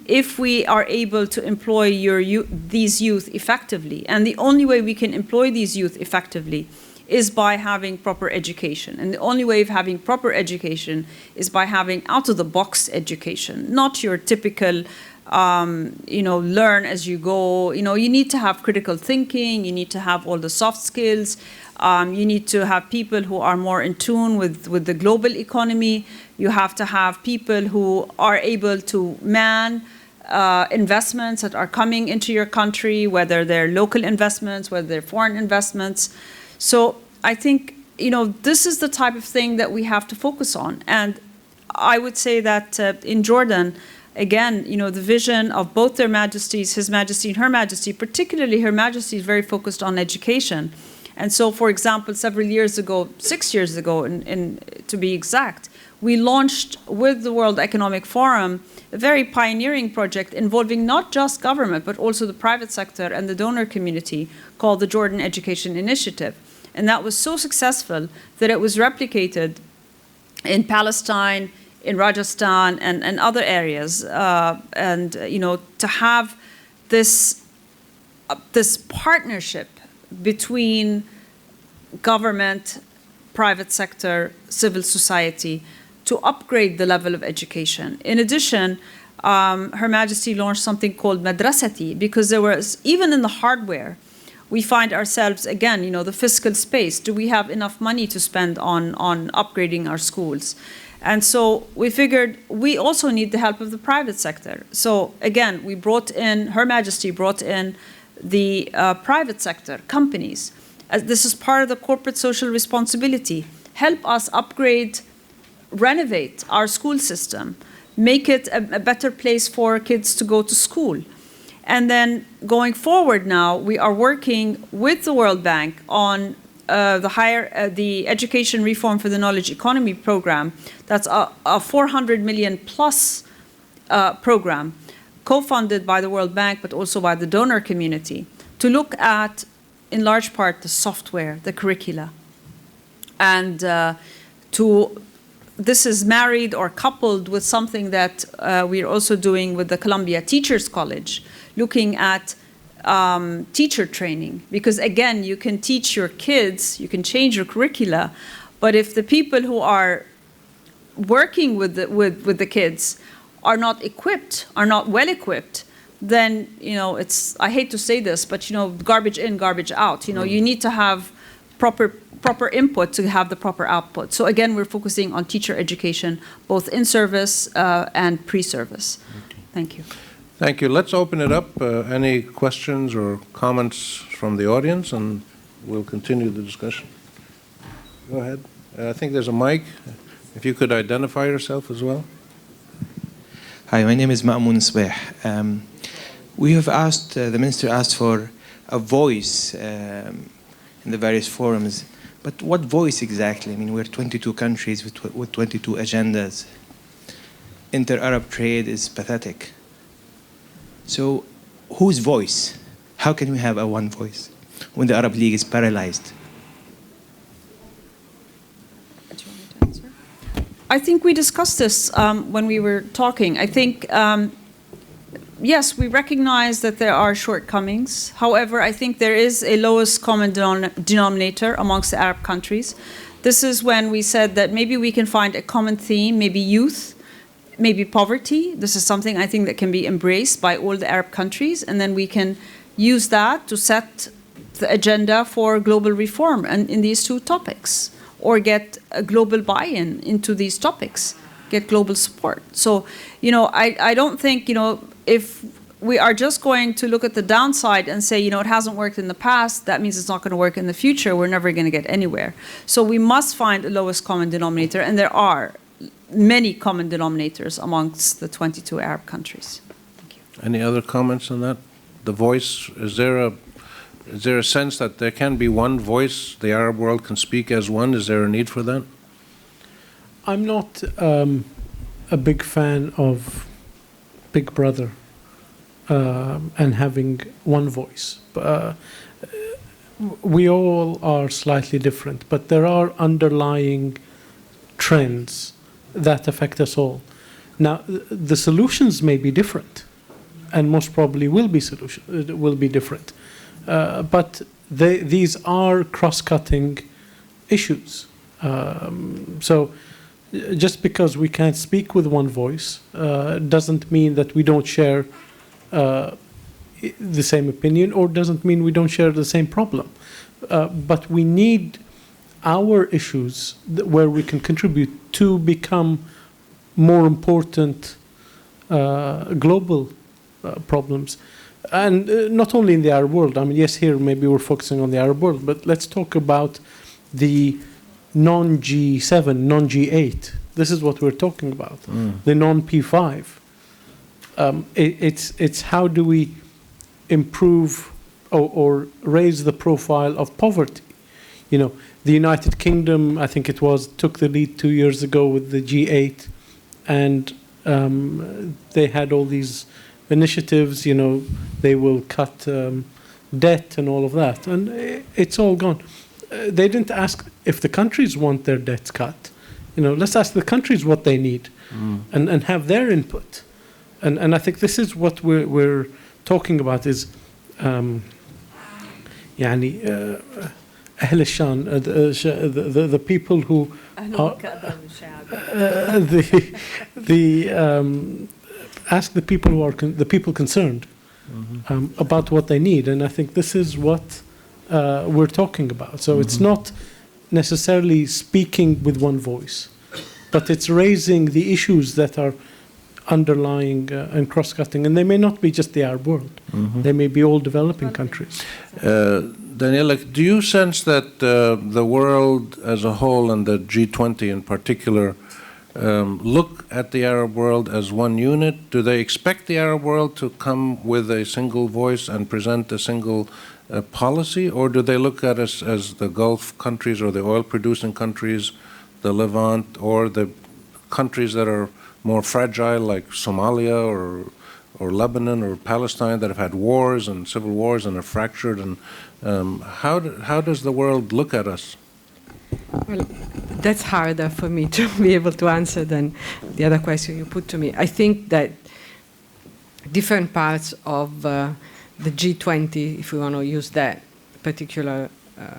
if we are able to employ these youth effectively. And the only way we can employ these youth effectively is by having proper education. And the only way of having proper education is by having out-of-the-box education, not your typical, learn as you go. You need to have critical thinking, you need to have all the soft skills, you need to have people who are more in tune with the global economy. You have to have people who are able to man investments that are coming into your country, whether they're local investments, whether they're foreign investments. So I think, this is the type of thing that we have to focus on. And I would say that in Jordan, again, the vision of both their majesties, His Majesty and Her Majesty, particularly Her Majesty, is very focused on education. And so, for example, several years ago, 6 years ago, to be exact, we launched with the World Economic Forum a very pioneering project involving not just government, but also the private sector and the donor community called the Jordan Education Initiative. And that was so successful that it was replicated in Palestine, in Rajasthan, and other areas. To have this partnership between government, private sector, civil society, to upgrade the level of education. In addition, Her Majesty launched something called Madrasati, because there was, even in the hardware, we find ourselves, again, the fiscal space. Do we have enough money to spend on upgrading our schools? And so we figured we also need the help of the private sector. So again, Her Majesty brought in the private sector, companies. This is part of the corporate social responsibility. Help us upgrade, renovate our school system, make it a better place for kids to go to school. And then going forward now, we are working with the World Bank on the Education Reform for the Knowledge Economy program. That's a 400 million plus program, co-funded by the World Bank, but also by the donor community, to look at, in large part, the software, the curricula. And this is married or coupled with something that we are also doing with the Columbia Teachers College, looking at teacher training. Because again, you can teach your kids, you can change your curricula, but if the people who are working with the kids are not equipped, are not well equipped, then I hate to say this, but garbage in, garbage out. You need to have proper input to have the proper output. So again, we're focusing on teacher education, both in service and pre-service. Okay. Thank you. Thank you. Let's open it up. Any questions or comments from the audience, and we'll continue the discussion. Go ahead. I think there's a mic. If you could identify yourself as well. Hi, my name is Ma'mun Sbeh. We have asked, the minister asked for a voice in the various forums, but what voice exactly? I mean, we're 22 countries with 22 agendas. Inter-Arab trade is pathetic. So whose voice? How can we have a one voice when the Arab League is paralyzed? I think we discussed this when we were talking. I think, yes, we recognize that there are shortcomings. However, I think there is a lowest common denominator amongst the Arab countries. This is when we said that maybe we can find a common theme, maybe youth, maybe poverty. This is something I think that can be embraced by all the Arab countries, and then we can use that to set the agenda for global reform and in these two topics, or get a global buy-in into these topics, get global support. So, I don't think, if we are just going to look at the downside and say, it hasn't worked in the past, that means it's not going to work in the future, we're never going to get anywhere. So we must find the lowest common denominator, and there are many common denominators amongst the 22 Arab countries. Thank you. Any other comments on that? The voice, is there a sense that there can be one voice, the Arab world can speak as one? Is there a need for that? I'm not a big fan of Big Brother and having one voice. We all are slightly different, but there are underlying trends that affect us all. Now, the solutions may be different, and most probably will be different. But these are cross-cutting issues. So just because we can't speak with one voice doesn't mean that we don't share the same opinion, or doesn't mean we don't share the same problem. But we need our issues where we can contribute to become more important global problems. And not only in the Arab world. I mean, yes, here maybe we're focusing on the Arab world, but let's talk about the non-G7, non-G8. This is what we're talking about, the non-P5. It's how do we improve or raise the profile of poverty? The United Kingdom, I think it was, took the lead 2 years ago with the G8, and they had all these initiatives. They will cut debt and all of that, and it's all gone. They didn't ask if the countries want their debts cut. Let's ask the countries what they need, and have their input. And I think this is what we're talking about is, أهل الشان, the people who are, ask the people who are the people concerned about what they need, and I think this is what we're talking about. So it's not necessarily speaking with one voice, but it's raising the issues that are underlying and cross-cutting, and they may not be just the Arab world. They may be all developing countries. Daniela, do you sense that the world as a whole, and the G20 in particular, look at the Arab world as one unit? Do they expect the Arab world to come with a single voice and present a single policy, or do they look at us as the Gulf countries or the oil-producing countries, the Levant, or the countries that are more fragile, like Somalia or Lebanon or Palestine, that have had wars and civil wars and are fractured? And how does the world look at us? Well, that's harder for me to be able to answer than the other question you put to me. I think that different parts of the G20, if we want to use that particular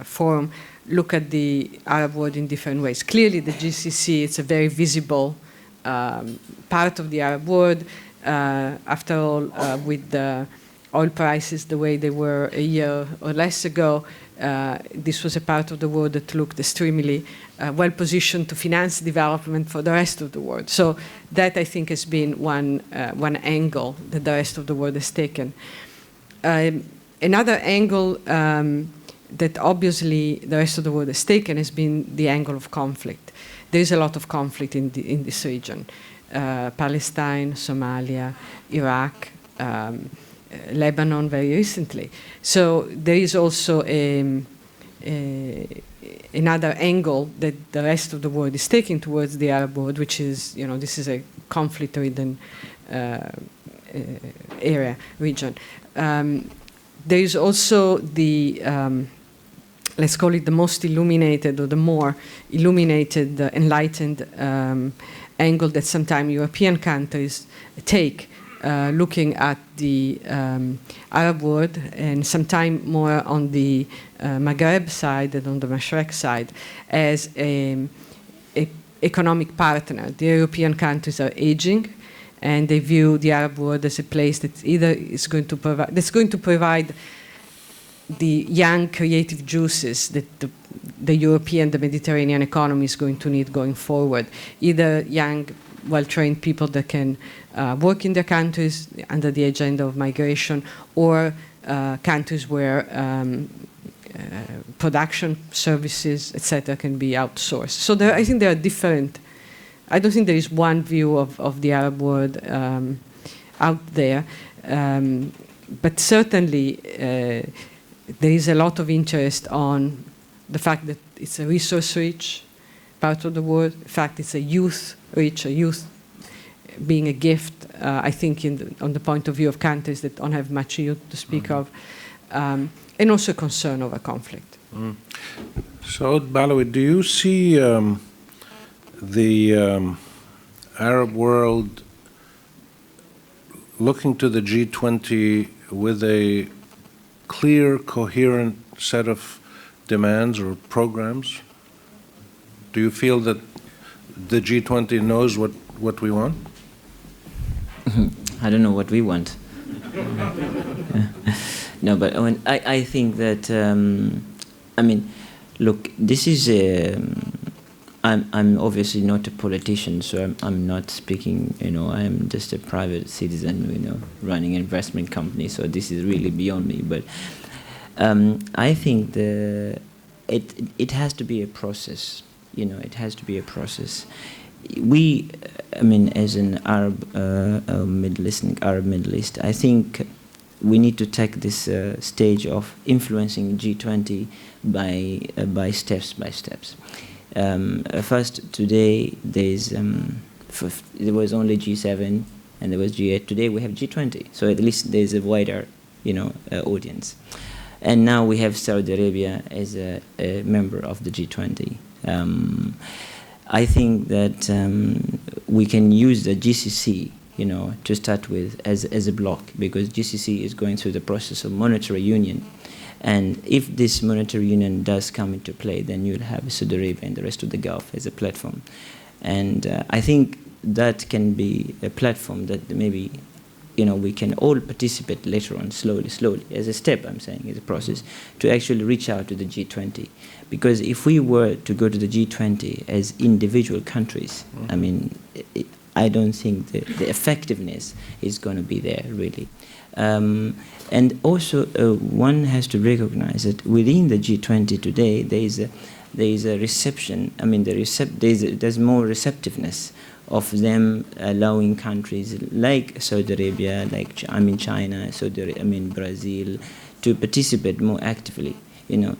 forum, look at the Arab world in different ways. Clearly, the GCC, it's a very visible part of the Arab world. After all, with the oil prices the way they were a year or less ago, this was a part of the world that looked extremely well positioned to finance development for the rest of the world. So that, I think, has been one angle that the rest of the world has taken. Another angle that obviously the rest of the world has taken has been the angle of conflict. There is a lot of conflict in this region. Palestine, Somalia, Iraq, Lebanon very recently. So there is also another angle that the rest of the world is taking towards the Arab world, which is, this is a conflict-ridden region. There is also the, let's call it the most illuminated or the more illuminated, enlightened angle that sometimes European countries take, looking at the Arab world, and sometimes more on the Maghreb side and on the Mashrek side, as an economic partner. The European countries are aging, and they view the Arab world as a place that either is going to provide the young creative juices that the European, the Mediterranean economy is going to need going forward. Either young, well-trained people that can work in their countries under the agenda of migration, or countries where production, services, etc., can be outsourced. So I think there are different. I don't think there is one view of the Arab world out there, but certainly there is a lot of interest on the fact that it's a resource-rich part of the world. In fact, it's a youth-rich, a youth being a gift, I think, on the point of view of countries that don't have much youth to speak of, and also concern over conflict. Soud Balawi, do you see the Arab world looking to the G20 with a clear, coherent set of demands or programs? Do you feel that the G20 knows what we want? I don't know what we want. No, but I think that, look, this is I'm obviously not a politician, so I'm not speaking, I am just a private citizen, running an investment company, so this is really beyond me. But I think it has to be a process, it has to be a process. As an Arab Middle East, I think we need to take this stage of influencing G20 by steps. First, today there was only G7 and there was G8. Today we have G20, so at least there's a wider, audience. And now we have Saudi Arabia as a member of the G20. I think that we can use the GCC, to start with as a block, because GCC is going through the process of monetary union. And if this monetary union does come into play, then you'll have Saudi Arabia and the rest of the Gulf as a platform. And I think that can be a platform that maybe, we can all participate later on, slowly, as a step, I'm saying, as a process, to actually reach out to the G20. Because if we were to go to the G20 as individual countries, I mean, I don't think the effectiveness is going to be there, really. And also, one has to recognize that within the G20 today, there is a reception. I mean, there's more receptiveness of them allowing countries like Saudi Arabia, China, Brazil, to participate more actively, in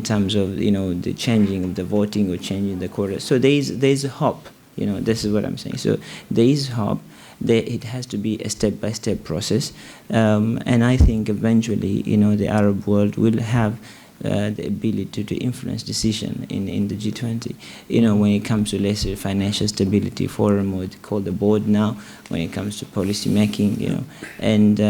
terms of, the changing of the voting or changing the quota. So there's a hope, this is what I'm saying. So there is hope. It has to be a step-by-step process. And I think eventually, the Arab world will have the ability to influence decision in the G20. When it comes to, let's say, financial stability forum, or called the board now, when it comes to policy making, and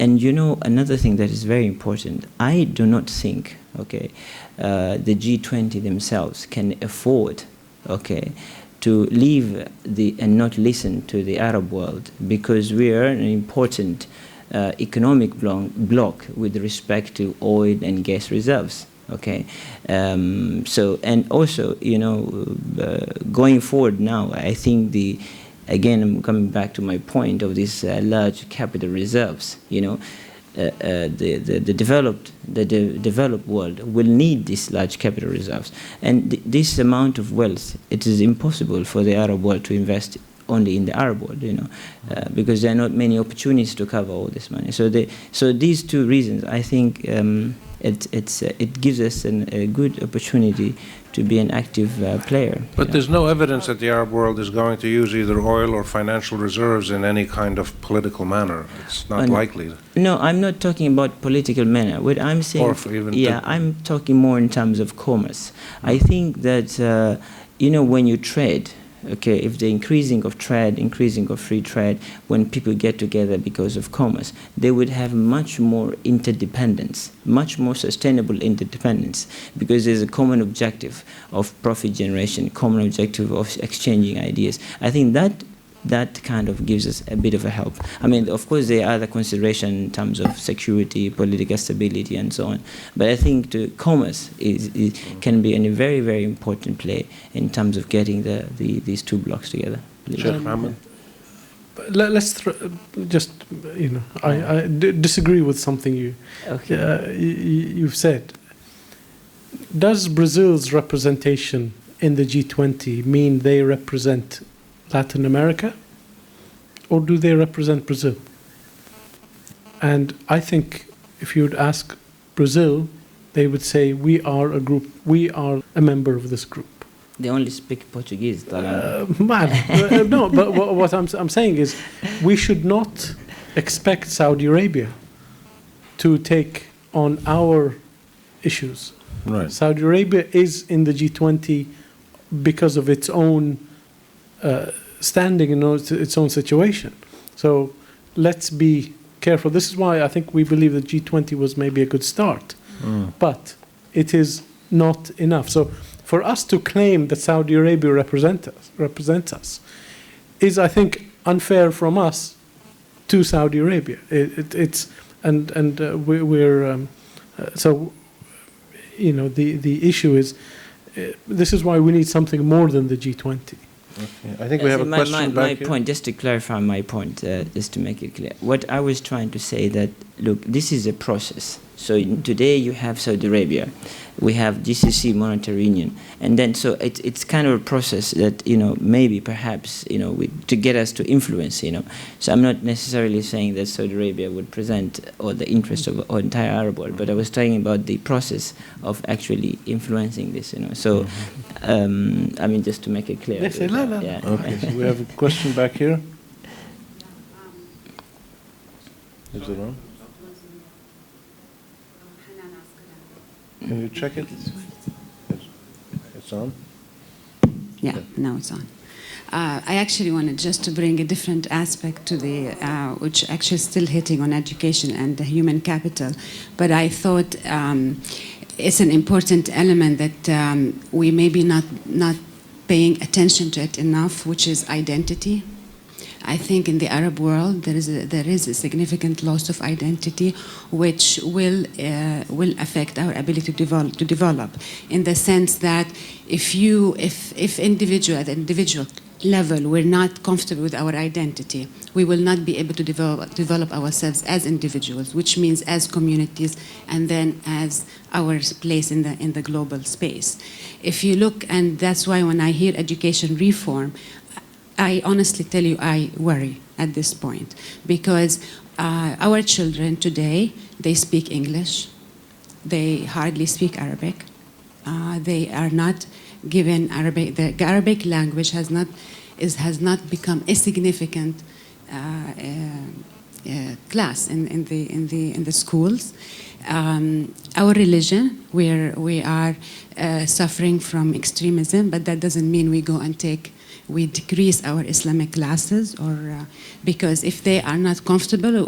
another thing that is very important, I do not think, the G20 themselves can afford, to leave and not listen to the Arab world, because we are an important economic bloc with respect to oil and gas reserves. So, and also, going forward now, I think again, I'm coming back to my point of these large capital reserves. The developed world will need these large capital reserves, and this amount of wealth, it is impossible for the Arab world to invest only in the Arab world, because there are not many opportunities to cover all this money. So these two reasons, I think, it gives us a good opportunity to be an active player. But there's no evidence that the Arab world is going to use either oil or financial reserves in any kind of political manner. It's not likely. No, I'm not talking about political manner. What I'm saying, I'm talking more in terms of commerce. I think that, when you trade, if the increasing of free trade, when people get together because of commerce, they would have much more interdependence, much more sustainable interdependence, because there's a common objective of profit generation, common objective of exchanging ideas. I think that kind of gives us a bit of a help. I mean, of course, there are other considerations in terms of security, political stability, and so on. But I think commerce can be a very, very important play in terms of getting these two blocks together. Sheikh Mohammed? Let's I disagree with something you've said. Does Brazil's representation in the G20 mean they represent Latin America, or do they represent Brazil? And I think if you would ask Brazil, they would say, we are a group, we are a member of this group. They only speak Portuguese. No, but what I'm saying is, we should not expect Saudi Arabia to take on our issues. Right. Saudi Arabia is in the G20 because of its own standing in its own situation. So let's be careful. This is why I think we believe that G20 was maybe a good start, but it is not enough. So for us to claim that Saudi Arabia represents us is, I think, unfair from us to Saudi Arabia. So the issue is, this is why we need something more than the G20. Okay. I think we have a question back here. My point, just to clarify my point, just to make it clear. What I was trying to say that, look, this is a process, So today you have Saudi Arabia, we have GCC monetary union, and then so it's kind of a process that maybe perhaps to get us to influence. So I'm not necessarily saying that Saudi Arabia would present all the interests of the entire Arab world, but I was talking about the process of actually influencing this. So I mean, just to make it clear. Yes, Yeah. Okay, so we have a question back here. Is it on? Can you check it? It's on? Yeah, now it's on. I actually wanted just to bring a different aspect to the, which actually is still hitting on education and the human capital. But I thought it's an important element that we maybe not paying attention to it enough, which is identity. I think in the Arab world there is a significant loss of identity, which will affect our ability to develop. In the sense that if at the individual level we're not comfortable with our identity, we will not be able to develop ourselves as individuals, which means as communities, and then as our place in the global space. If you look, and that's why when I hear education reform, I honestly tell you, I worry at this point, because our children today, they speak English, they hardly speak Arabic, they are not given Arabic. The Arabic language has not become a significant class in the schools. Our religion, we are suffering from extremism, but that doesn't mean we decrease our Islamic classes, or because if they are not comfortable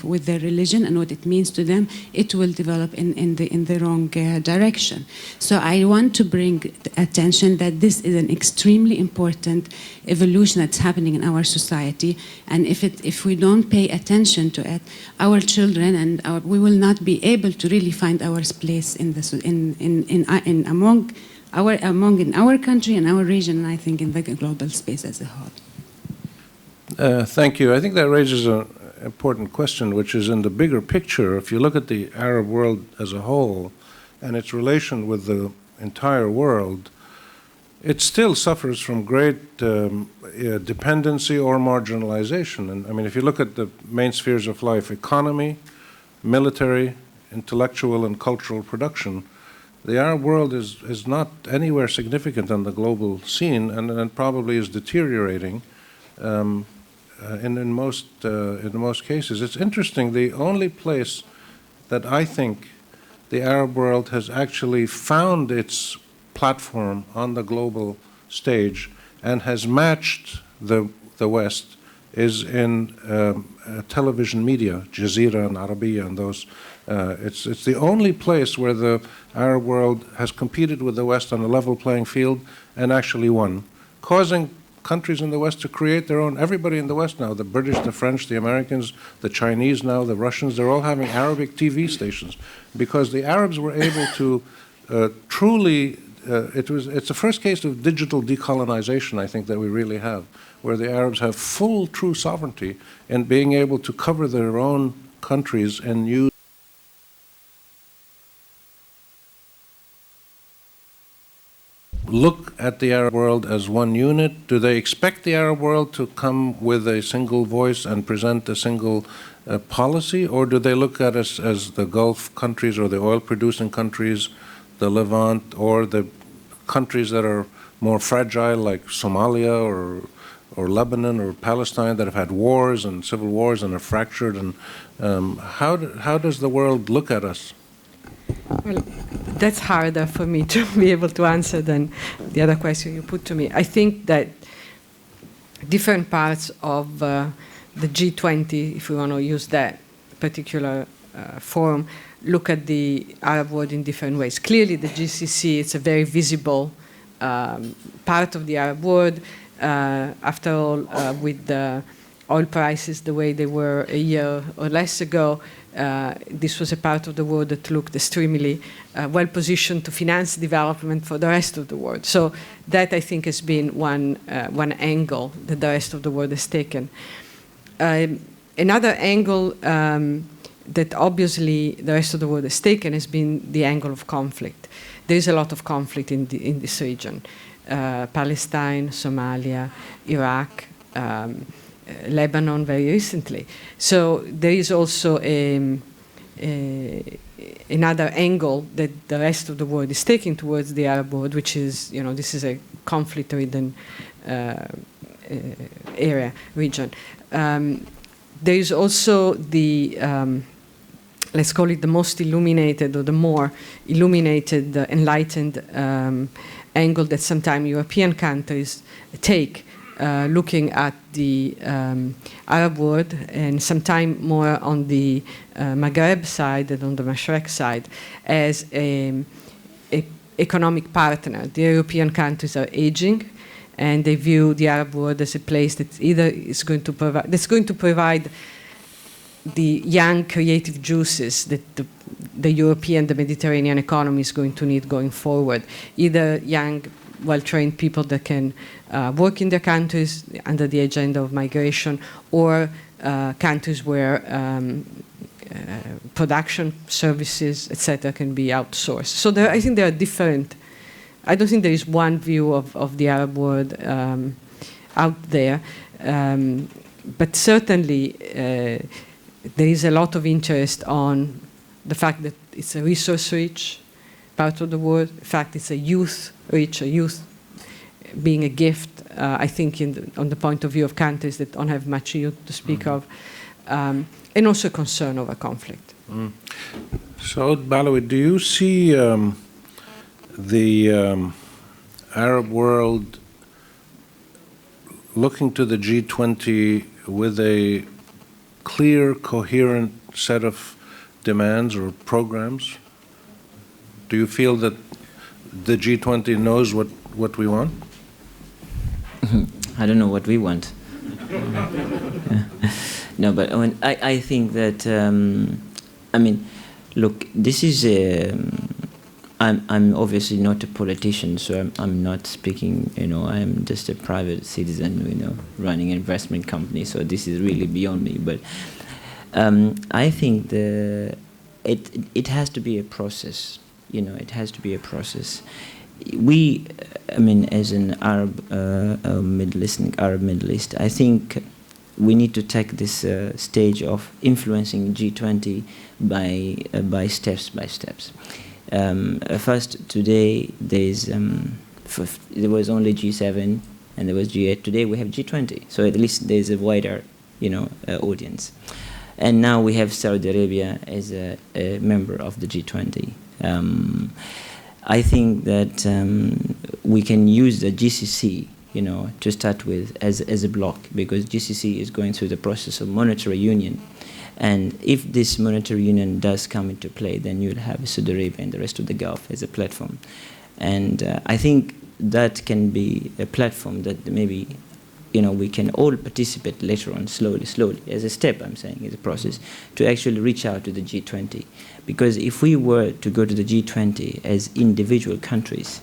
with their religion and what it means to them, it will develop in the wrong direction. So I want to bring attention that this is an extremely important evolution that's happening in our society, and if we don't pay attention to it, our children and we will not be able to really find our place among in our country and our region, and I think in the global space as a whole. Thank you. I think that raises an important question, which is in the bigger picture. If you look at the Arab world as a whole and its relation with the entire world, it still suffers from great dependency or marginalization. And I mean, if you look at the main spheres of life, economy, military, intellectual and cultural production, the Arab world is not anywhere significant on the global scene, and probably is deteriorating in most cases. It's interesting. The only place that I think the Arab world has actually found its platform on the global stage and has matched the West is in television media, Jazeera and Arabiya and those. It's the only place where the Arab world has competed with the West on a level playing field and actually won, causing countries in the West to create their own. Everybody in the West now, the British, the French, the Americans, the Chinese now, the Russians, they're all having Arabic TV stations because the Arabs were able to truly, it's the first case of digital decolonization, I think, that we really have, where the Arabs have full, true sovereignty in being able to cover their own countries and use look at the Arab world as one unit? Do they expect the Arab world to come with a single voice and present a single policy? Or do they look at us as the Gulf countries or the oil-producing countries, the Levant, or the countries that are more fragile like Somalia or Lebanon or Palestine that have had wars and civil wars and are fractured? And how does the world look at us? Well, that's harder for me to be able to answer than the other question you put to me. I think that different parts of the G20, if we want to use that particular forum, look at the Arab world in different ways. Clearly, the GCC, it's a very visible part of the Arab world. After all, with the oil prices the way they were a year or less ago, this was a part of the world that looked extremely well positioned to finance development for the rest of the world. So that, I think, has been one angle that the rest of the world has taken. Another angle that obviously the rest of the world has taken has been the angle of conflict. There is a lot of conflict in this region. Palestine, Somalia, Iraq, Lebanon very recently. So there is also another angle that the rest of the world is taking towards the Arab world, which is, this is a conflict-ridden region. There is also the, let's call it the most illuminated or the more illuminated, enlightened angle that sometimes European countries take, looking at the Arab world and sometimes more on the Maghreb side than on the Mashrek side as an economic partner. The European countries are aging, and they view the Arab world as a place that either is going to provide the young creative juices that the European, the Mediterranean economy is going to need going forward. Either young, well-trained people that can work in their countries under the agenda of migration, or countries where production services, etc., can be outsourced. So I think there are different. I don't think there is one view of the Arab world out there, but certainly there is a lot of interest on the fact that it's a resource-rich part of the world. In fact, it's a youth-rich, a youth being a gift, I think, on the point of view of countries that don't have much youth to speak of, and also concern over conflict. Soud Balawi, do you see the Arab world looking to the G20 with a clear, coherent set of demands or programs? Do you feel that the G20 knows what we want? I don't know what we want. No, but I think that, look, this is I'm obviously not a politician, so I'm not speaking, I'm just a private citizen, running an investment company, so this is really beyond me. But I think it has to be a process, it has to be a process. We, as an Arab Middle East, I think we need to take this stage of influencing G20 by steps. First, today there was only G7 and there was G8. Today we have G20, so at least there's a wider, audience. And now we have Saudi Arabia as a member of the G20. I think that we can use the GCC, to start with as a block, because GCC is going through the process of monetary union. And if this monetary union does come into play, then you'll have Saudi Arabia and the rest of the Gulf as a platform. And I think that can be a platform that maybe, we can all participate later on, slowly, as a step, I'm saying, as a process, to actually reach out to the G20. Because if we were to go to the G20 as individual countries,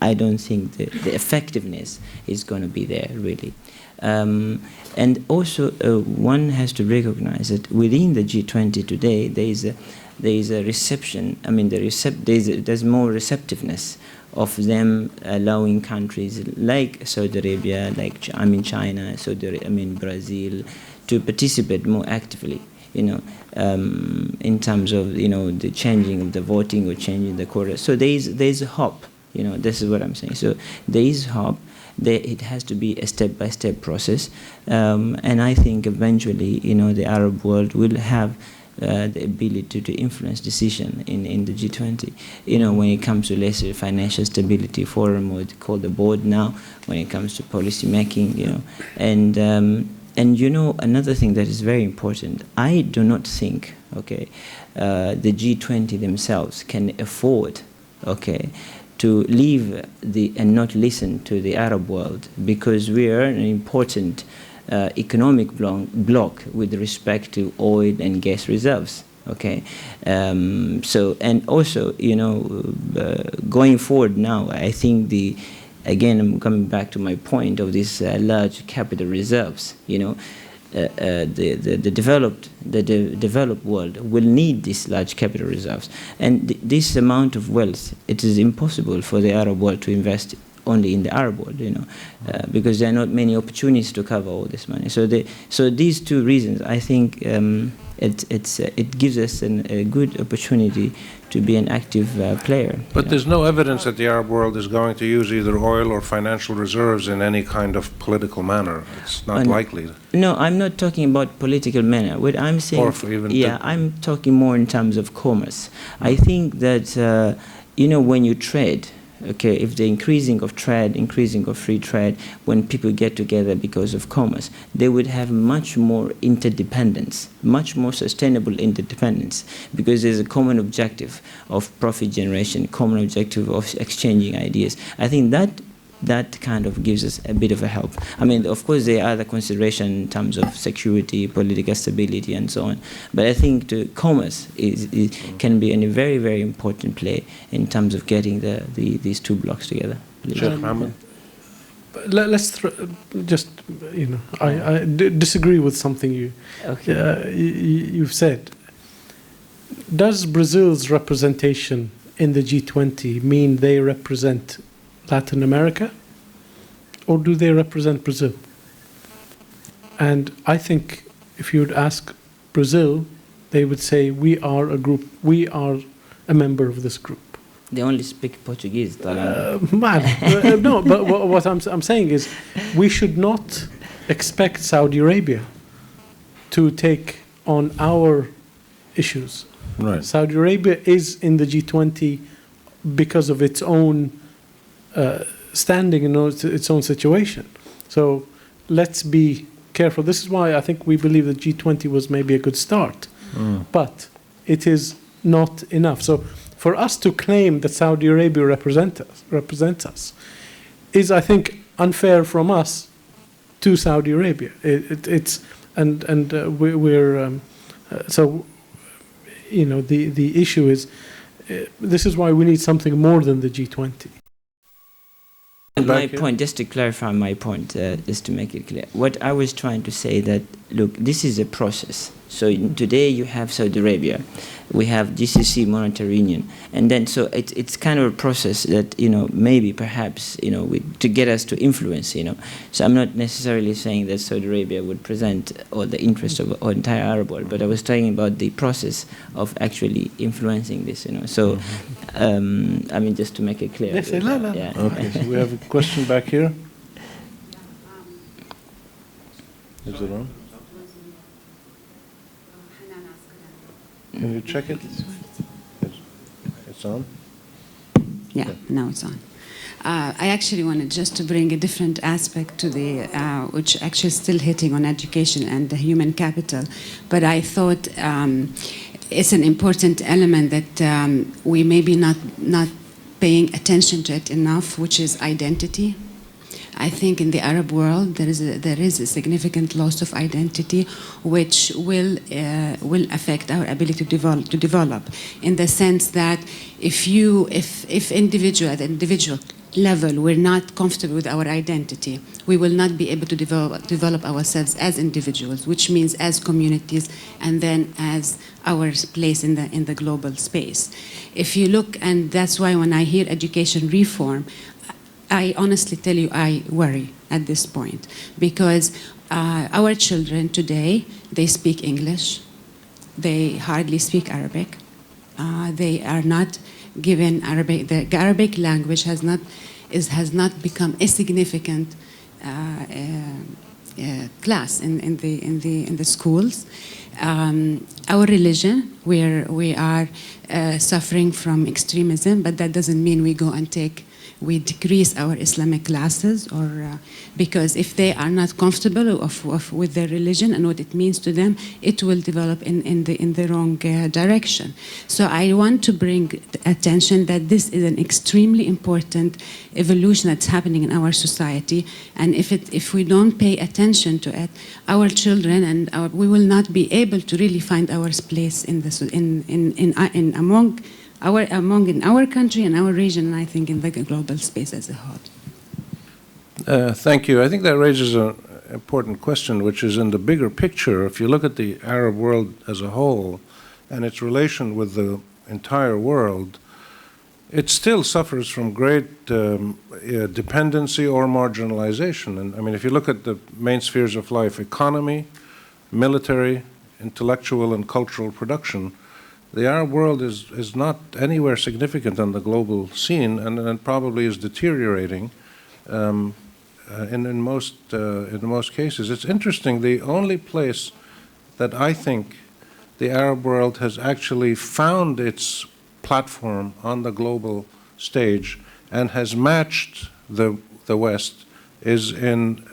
I don't think the effectiveness is going to be there, really. And also, one has to recognize that within the G20 today, there is a reception. There's more receptiveness of them allowing countries like Saudi Arabia, China, Brazil, to participate more actively. In terms of the changing of the voting or changing the quota. So there's a hope. This is what I'm saying. So there is hope. It has to be a step-by-step process, and I think eventually, the Arab world will have the ability to influence decision in the G20. When it comes to, let's say, financial stability forum, or called the board now, when it comes to policy making, and another thing that is very important, I do not think, the G20 themselves can afford, to leave and not listen to the Arab world, because we are an important economic bloc with respect to oil and gas reserves. So, and also, going forward now, I think again, I'm coming back to my point of these large capital reserves. the developed world will need these large capital reserves, and this amount of wealth, it is impossible for the Arab world to invest only in the Arab world, because there are not many opportunities to cover all this money. So these two reasons, I think, it gives us a good opportunity to be an active player. But there's no evidence that the Arab world is going to use either oil or financial reserves in any kind of political manner. It's not likely. No, I'm not talking about political manner. What I'm saying, I'm talking more in terms of commerce. I think that, when you trade, okay, if the increasing of trade, increasing of free trade, when people get together because of commerce, they would have much more interdependence, much more sustainable interdependence, because there's a common objective of profit generation, common objective of exchanging ideas. I think that kind of gives us a bit of a help. I mean, of course, there are other considerations in terms of security, political stability, and so on. But I think commerce can be a very, very important play in terms of getting these two blocks together. Sheikh Mohammed? Let's I disagree with something you've said. Does Brazil's representation in the G20 mean they represent Latin America, or do they represent Brazil? And I think if you would ask Brazil, they would say, we are a group, we are a member of this group. They only speak Portuguese. No, but what I'm saying is, we should not expect Saudi Arabia to take on our issues. Right. Saudi Arabia is in the G20 because of its own standing in its own situation. So let's be careful. This is why I think we believe that G20 was maybe a good start, but it is not enough. So for us to claim that Saudi Arabia represents us is, I think, unfair from us to Saudi Arabia. The issue is, this is why we need something more than the G20. My point, just to clarify my point, just to make it clear, what I was trying to say that, look, this is a process. So today you have Saudi Arabia, we have GCC monetary union, and then so it's kind of a process that maybe perhaps to get us to influence. So I'm not necessarily saying that Saudi Arabia would present all the interests of the entire Arab world, but I was talking about the process of actually influencing this. So I mean, just to make it clear. Yes, yeah. Okay, so we have a question back here. Is it on? Can you check it? It's on? Yeah, now it's on. I actually wanted just to bring a different aspect to which actually is still hitting on education and the human capital. But I thought it's an important element that we maybe not paying attention to it enough, which is identity. I think in the Arab world there is a significant loss of identity, which will affect our ability to develop. In the sense that if at the individual level we're not comfortable with our identity, we will not be able to develop ourselves as individuals, which means as communities, and then as our place in the global space. If you look, and that's why when I hear education reform, I honestly tell you, I worry at this point, because our children today, they speak English, they hardly speak Arabic, they are not given Arabic. The Arabic language has not become a significant class in the schools. Our religion, we are suffering from extremism, but that doesn't mean we decrease our Islamic classes, or because if they are not comfortable with their religion and what it means to them, it will develop in the wrong direction. So I want to bring attention that this is an extremely important evolution that's happening in our society, and if we don't pay attention to it, our children and we will not be able to really find our place among in our country and our region, and I think in the global space as a whole. Thank you. I think that raises important question, which is in the bigger picture. If you look at the Arab world as a whole and its relation with the entire world, it still suffers from great dependency or marginalization. And I mean, if you look at the main spheres of life, economy, military, intellectual and cultural production, the Arab world is not anywhere significant on the global scene, and probably is deteriorating in most cases. It's interesting, the only place that I think the Arab world has actually found its platform on the global stage and has matched the West is in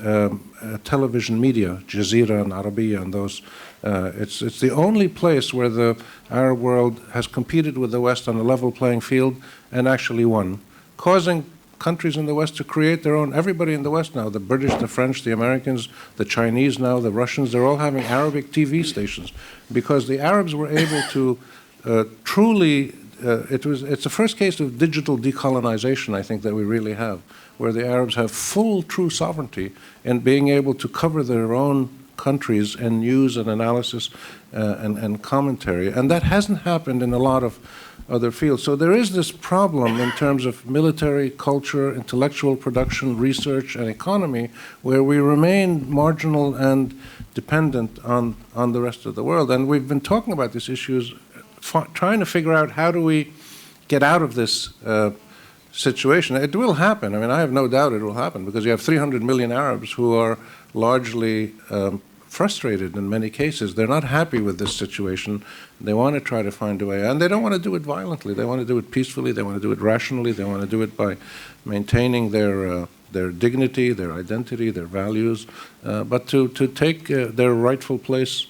television media, Jazeera and Arabiya and those. It's the only place where the Arab world has competed with the West on a level playing field and actually won, causing countries in the West to create their own. Everybody in the West now, the British, the French, the Americans, the Chinese now, the Russians, they're all having Arabic TV stations because the Arabs were able to truly, it's the first case of digital decolonization, I think, that we really have, where the Arabs have full, true sovereignty in being able to cover their own countries and news and analysis and commentary. And that hasn't happened in a lot of other fields. So there is this problem in terms of military, culture, intellectual production, research, and economy, where we remain marginal and dependent on the rest of the world. And we've been talking about these issues, trying to figure out how do we get out of this situation. It will happen. I mean, I have no doubt it will happen, because you have 300 million Arabs who are largely frustrated in many cases. They're not happy with this situation. They want to try to find a way, and they don't want to do it violently. They want to do it peacefully. They want to do it rationally. They want to do it by maintaining their dignity, their identity, their values, but to take their rightful place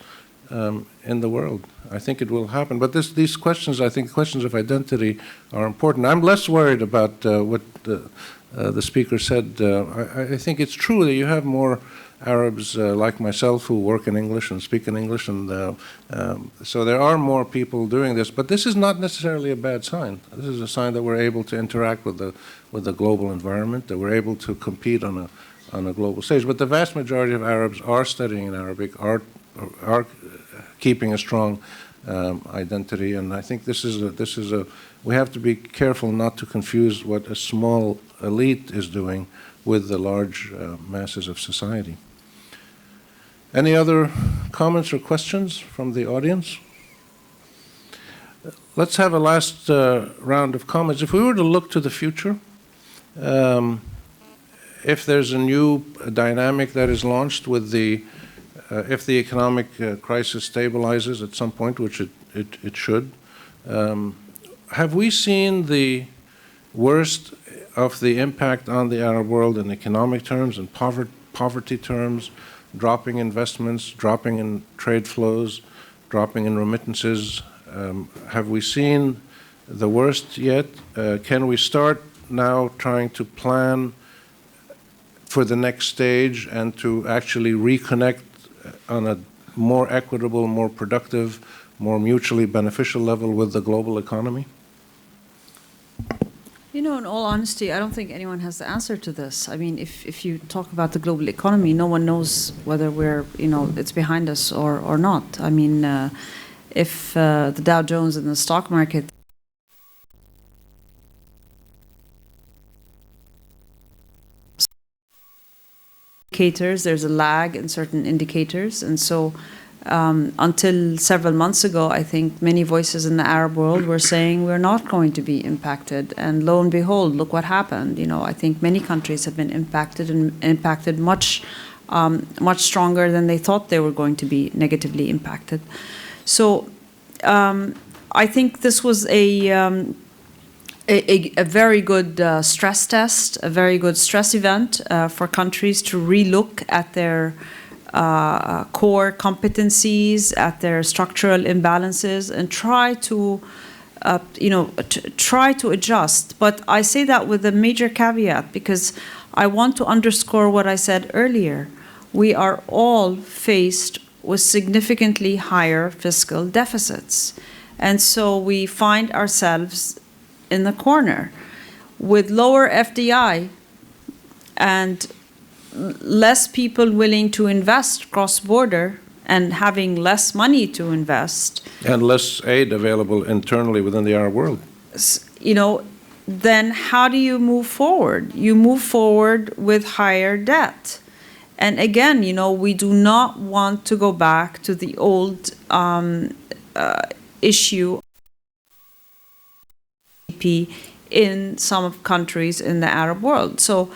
in the world. I think it will happen. But these questions, I think questions of identity are important. I'm less worried about what the speaker said. I think it's true that you have more Arabs like myself who work in English and speak in English, and so there are more people doing this. But this is not necessarily a bad sign. This is a sign that we're able to interact with the global environment, that we're able to compete on a global stage. But the vast majority of Arabs are studying in Arabic, are keeping a strong identity, and I think this is a we have to be careful not to confuse what a small elite is doing with the large masses of society. Any other comments or questions from the audience? Let's have a last round of comments. If we were to look to the future, if there's a new dynamic that is launched with if the economic crisis stabilizes at some point, which it should, have we seen the worst of the impact on the Arab world in economic terms and poverty terms, dropping investments, dropping in trade flows, dropping in remittances? Have we seen the worst yet? Can we start now trying to plan for the next stage and to actually reconnect on a more equitable, more productive, more mutually beneficial level with the global economy? You know, in all honesty, I don't think anyone has the answer to this. I mean, if you talk about the global economy, no one knows whether it's behind us or not. I mean, if the Dow Jones and the stock market indicators, there's a lag in certain indicators, and so until several months ago, I think many voices in the Arab world were saying we're not going to be impacted, and lo and behold, look what happened. You know, I think many countries have been impacted, and impacted much stronger than they thought they were going to be negatively impacted. So I think this was a very good stress test, a very good stress event for countries to relook at their core competencies, at their structural imbalances, and try to try to adjust. But I say that with a major caveat, because I want to underscore what I said earlier. We are all faced with significantly higher fiscal deficits, and so we find ourselves in the corner with lower FDI and less people willing to invest cross-border and having less money to invest, And less aid available internally within the Arab world. you know, then how do you move forward? You move forward with higher debt. And again, you know, we do not want to go back to the old issue in some countries in the Arab world. So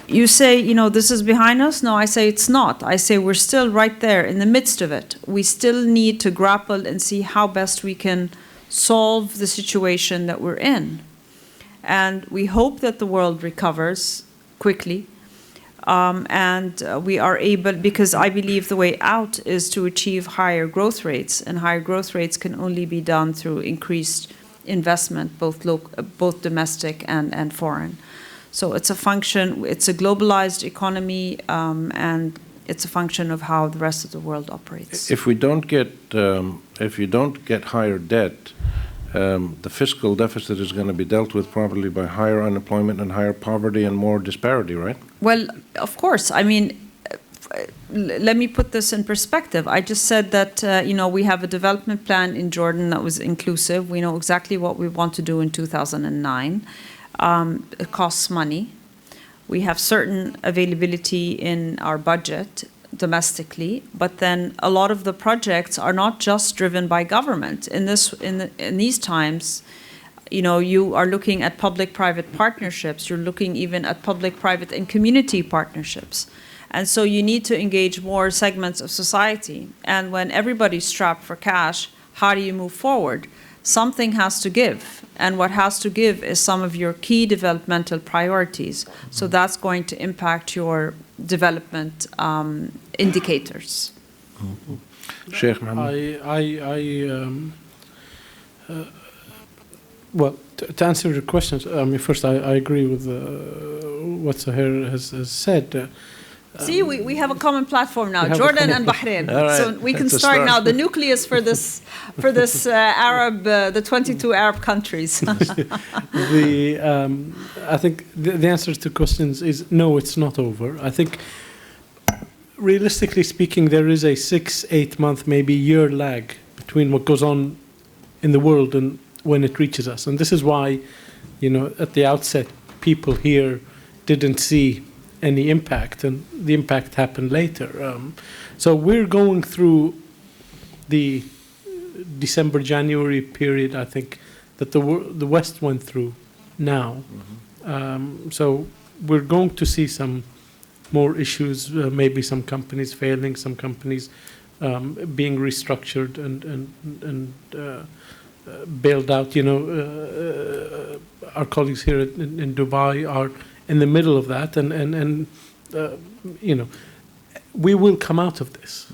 you say, you know, this is behind us. No, I say it's not. I say we're still right there in the midst of it. We still need to grapple and see how best we can solve the situation that we're in. And we hope that the world recovers quickly. We are able, because I believe the way out is to achieve higher growth rates, and higher growth rates can only be done through increased investment, both domestic and foreign. So it's a function, it's a globalized economy, and it's a function of how the rest of the world operates. If we don't get, if you don't get higher debt, the fiscal deficit is going to be dealt with probably by higher unemployment and higher poverty and more disparity, right? Well, of course. I mean, let me put this in perspective. I just said that, you know, we have a development plan in Jordan that was inclusive. We know exactly what we want to do in 2009. It costs money. We have certain availability in our budget domestically, but then a lot of the projects are not just driven by government. In these times, you know, you are looking at public-private partnerships. You're looking even at public-private and community partnerships. And so you need to engage more segments of society. And when everybody's strapped for cash, how do you move forward? Something has to give. And what has to give is some of your key developmental priorities. So that's going to impact your development indicators. Sheikh Mohammed. Well, to answer your questions, I mean, first, I agree with what Suhair has said. See, we have a common platform now, We have a Jordan common and Bahrain. All right. So we can That's a start start. now, the nucleus for this Arab, the 22 Arab countries. I think the answer to questions is no, it's not over. I think, realistically speaking, there is a 6-8 month, maybe year lag between what goes on in the world and when it reaches us. And this is why, you know, at the outset, people here didn't see any impact, and the impact happened later. So we're going through the December-January period, I think, that the West went through now. So we're going to see some more issues, maybe some companies failing, some companies being restructured and bailed out. You know, our colleagues here in Dubai are in the middle of that, and you know, we will come out of this.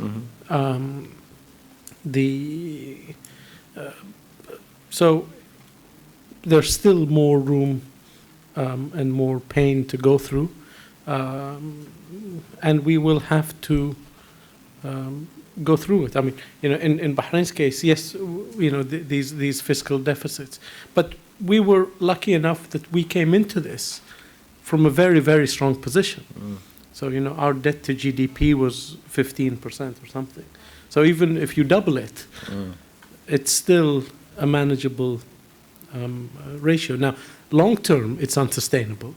So there's still more room and more pain to go through, and we will have to go through it. I mean, you know, in Bahrain's case, yes, you know, these fiscal deficits, but we were lucky enough that we came into this from a very, very strong position. So, you know, our debt to GDP was 15% or something. So even if you double it, it's still a manageable ratio. Now, long term, it's unsustainable.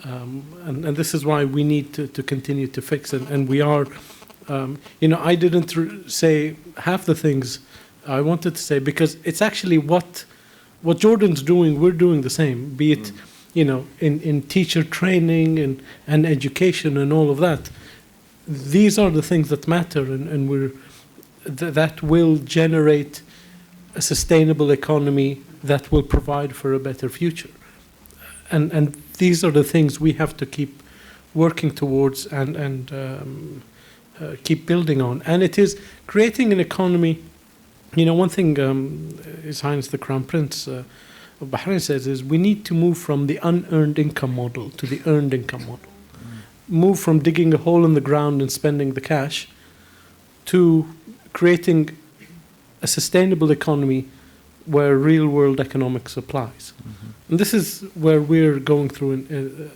And this is why we need to continue to fix it. And we are, you know, I didn't say half the things I wanted to say, because it's actually what Jordan's doing, we're doing the same, be it, you know, in teacher training and education and all of that. These are the things that matter, and that will generate a sustainable economy that will provide for a better future. And these are the things we have to keep working towards and keep building on. And it is creating an economy. You know, one thing His Highness the Crown Prince of Bahrain says is we need to move from the unearned income model to the earned income model. Move from digging a hole in the ground and spending the cash to creating a sustainable economy where real-world economics applies. And this is where we're going through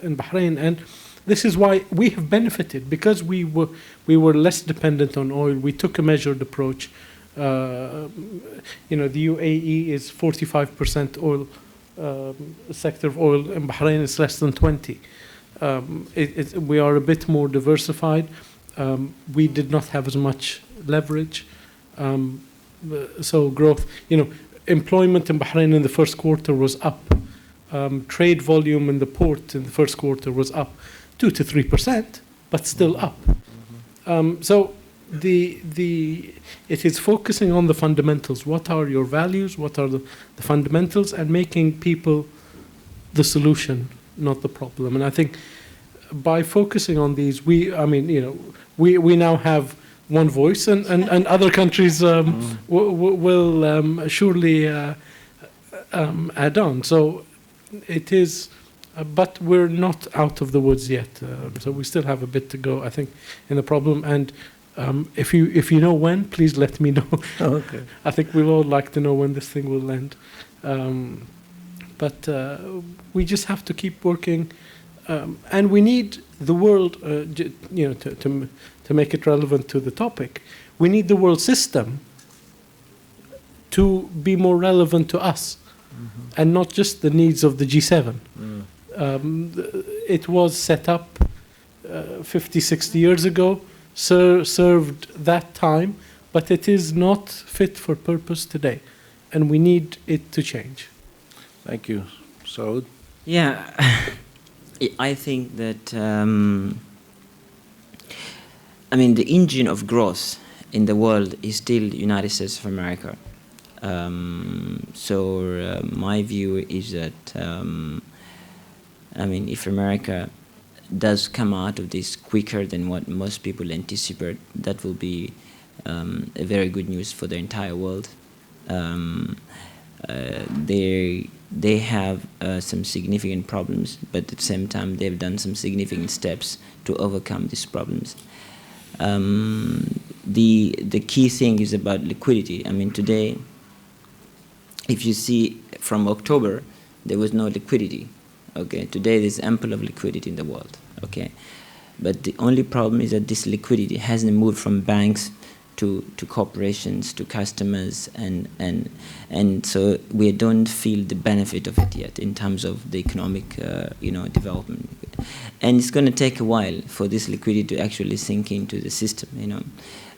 in Bahrain. And this is why we have benefited, because we were less dependent on oil. We took a measured approach. The UAE is 45% oil sector of oil, and Bahrain is less than 20. We are a bit more diversified. We did not have as much leverage. So growth, employment in Bahrain in the first quarter was up. Trade volume in the port in the first quarter was up 2 to 3%, but still up. So it is focusing on the fundamentals. What are your values? What are the fundamentals? And making people the solution, not the problem. And I think by focusing on these, we now have one voice, and other countries will surely add on. So it is, but we're not out of the woods yet. So we still have a bit to go, I think, in the problem. And if you know when, please let me know. Okay. I think we'll all like to know when this thing will end. But we just have to keep working, and we need the world, to make it relevant to the topic. We need the world system to be more relevant to us, and not just the needs of the G7. It was set up 50, 60 years ago, served that time, but it is not fit for purpose today, and we need it to change. Thank you. Soud? Yeah, I think that, the engine of growth in the world is still United States of America. My view is that, if America does come out of this quicker than what most people anticipate, that will be a very good news for the entire world. They have some significant problems, but at the same time they've done some significant steps to overcome these problems. The key thing is about liquidity. Today, if you see from October, there was no liquidity. Okay, today there's ample of liquidity in the world. Okay, but the only problem is that this liquidity hasn't moved from banks to corporations, to customers, and so we don't feel the benefit of it yet in terms of the economic development. And it's going to take a while for this liquidity to actually sink into the system.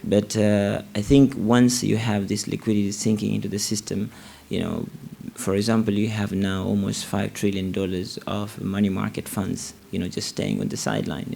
But I think once you have this liquidity sinking into the system, for example, you have now almost $5 trillion of money market funds, just staying on the sideline,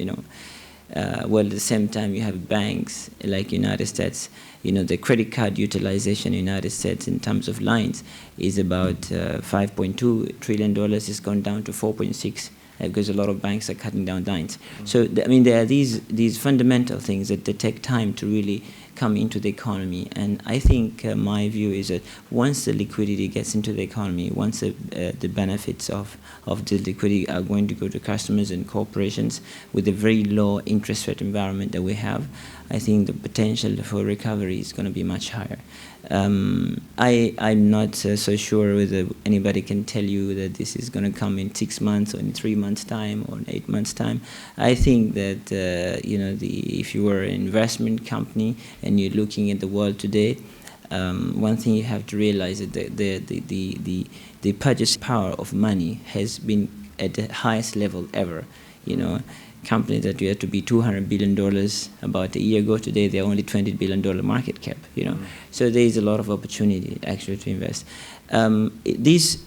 While at the same time you have banks like United States, the credit card utilization in United States in terms of lines is about $5.2 trillion. It's gone down to 4.6 because a lot of banks are cutting down lines. So, there are these fundamental things that they take time to really come into the economy. And I think my view is that once the liquidity gets into the economy, once the benefits of the liquidity are going to go to customers and corporations with a very low interest rate environment that we have, I think the potential for recovery is going to be much higher. I'm not so sure whether anybody can tell you that this is going to come in 6 months or in 3 months' time or in 8 months' time. I think that if you were an investment company and you're looking at the world today, one thing you have to realize is that the purchase power of money has been at the highest level ever. Companies that used to be $200 billion about a year ago, today they're only $20 billion market cap, So there is a lot of opportunity actually to invest. These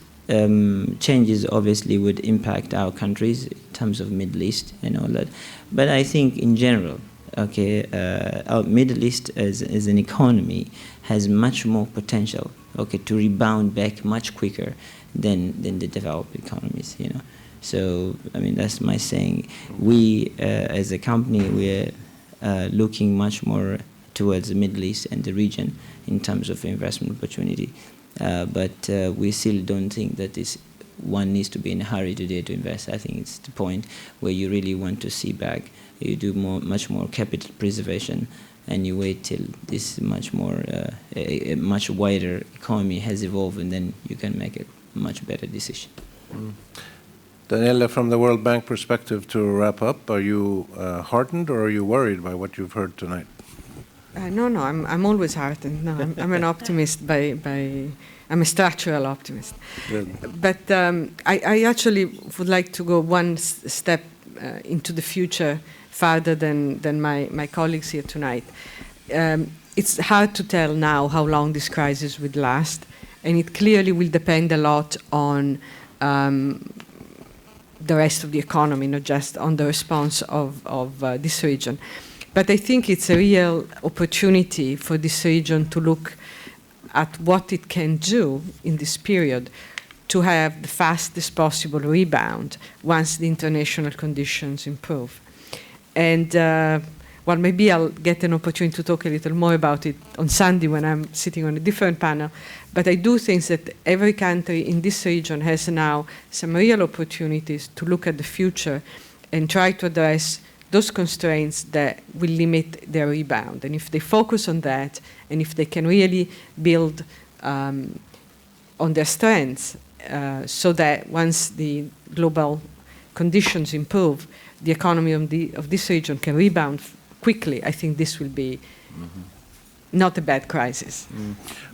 changes obviously would impact our countries in terms of Middle East and all that. But I think in general, our Middle East as an economy has much more potential, to rebound back much quicker than the developed economies, So, that's my saying. We, as a company, we're looking much more towards the Middle East and the region in terms of investment opportunity. But we still don't think that one needs to be in a hurry today to invest. I think it's the point where you really want to see back. You do much more capital preservation, and you wait till this much more, a much wider economy has evolved, and then you can make a much better decision. Daniela, from the World Bank perspective, to wrap up, are you heartened or are you worried by what you've heard tonight? No, I'm always heartened. No, I'm an optimist I'm a structural optimist. Good. But I actually would like to go one step into the future farther than my colleagues here tonight. It's hard to tell now how long this crisis will last, and it clearly will depend a lot on the rest of the economy, not just on the response of this region. But I think it's a real opportunity for this region to look at what it can do in this period to have the fastest possible rebound once the international conditions improve. And well, maybe I'll get an opportunity to talk a little more about it on Sunday when I'm sitting on a different panel. But I do think that every country in this region has now some real opportunities to look at the future and try to address those constraints that will limit their rebound. And if they focus on that, and if they can really build on their strengths so that once the global conditions improve, the economy of this region can rebound quickly, I think this will be not a bad crisis.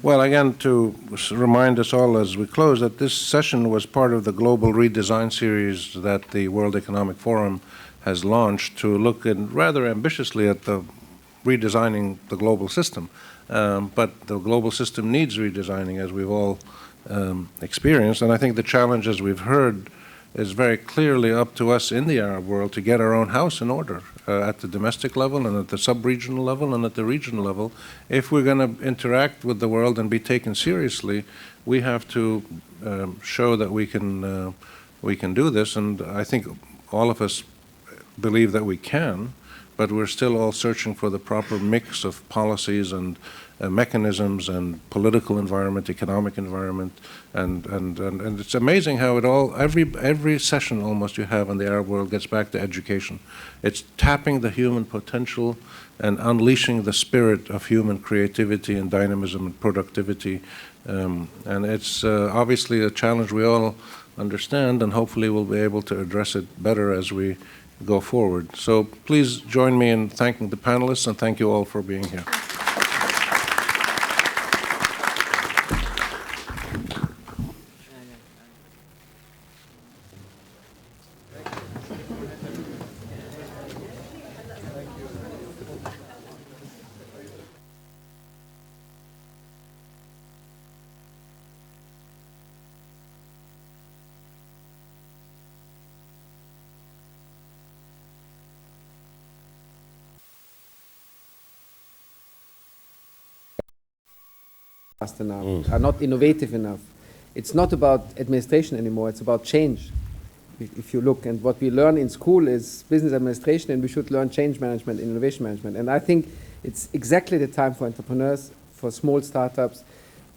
Well, again, to remind us all as we close that this session was part of the global redesign series that the World Economic Forum has launched to look rather ambitiously at the redesigning the global system. But the global system needs redesigning, as we've all experienced. And I think the challenge, as we've heard, is very clearly up to us in the Arab world to get our own house in order at the domestic level and at the sub-regional level and at the regional level. If we're going to interact with the world and be taken seriously, we have to show that we can do this. And I think all of us believe that we can, but we're still all searching for the proper mix of policies and mechanisms and political environment, economic environment, and it's amazing how it all, every session almost you have in the Arab world gets back to education. It's tapping the human potential and unleashing the spirit of human creativity and dynamism and productivity. And it's obviously a challenge we all understand, and hopefully we'll be able to address it better as we go forward. So please join me in thanking the panelists, and thank you all for being here. Fast enough, are not innovative enough. It's not about administration anymore, it's about change. If you look, and what we learn in school is business administration, and we should learn change management, innovation management. And I think it's exactly the time for entrepreneurs, for small startups,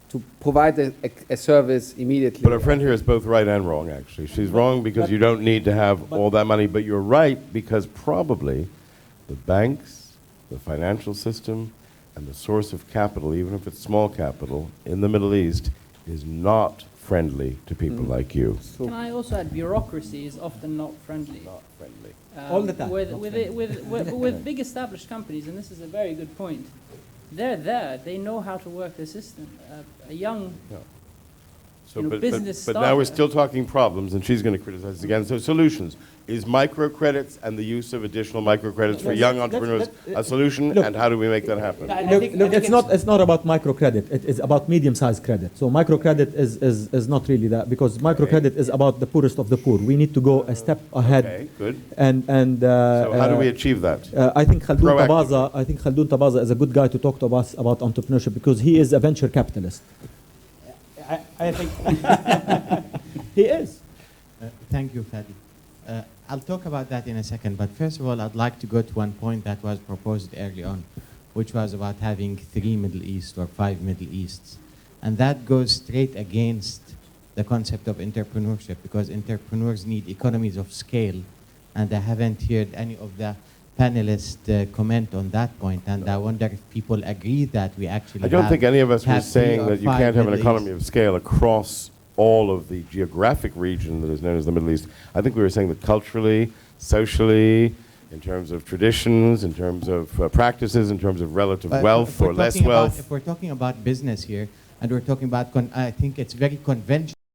to provide a service immediately. But our friend here is both right and wrong, actually. She's wrong because you don't need to have all that money, but you're right because probably the banks, the financial system, and the source of capital, even if it's small capital, in the Middle East is not friendly to people like you. Can I also add, bureaucracy is often not friendly. Not friendly. All the time. With big established companies, and this is a very good point, they're there. They know how to work the system. A young So, business but now we're still talking problems, and she's going to criticize again. So solutions. Is microcredits and the use of additional microcredits for young entrepreneurs a solution, look, and how do we make that happen? Look, it's not about microcredit. It is about medium-sized credit. So microcredit is not really that, because microcredit is about the poorest of the poor. We need to go a step ahead. Okay, good. And so how do we achieve that? I think Khaldun Tabaza is a good guy to talk to us about entrepreneurship, because he is a venture capitalist. I think he is. Thank you, Fadi. I'll talk about that in a second, but first of all, I'd like to go to one point that was proposed early on, which was about having 3 Middle East or 5 Middle Easts. And that goes straight against the concept of entrepreneurship, because entrepreneurs need economies of scale, and I haven't heard any of the panelists comment on that point, and I wonder if people agree that we actually I don't think any of us were saying that you can't have an economy of scale across all of the geographic region that is known as the Middle East. I think we were saying that culturally, socially, in terms of traditions, in terms of practices, in terms of relative wealth or less wealth. If we're talking about business here, and we're talking about, I think it's very conventional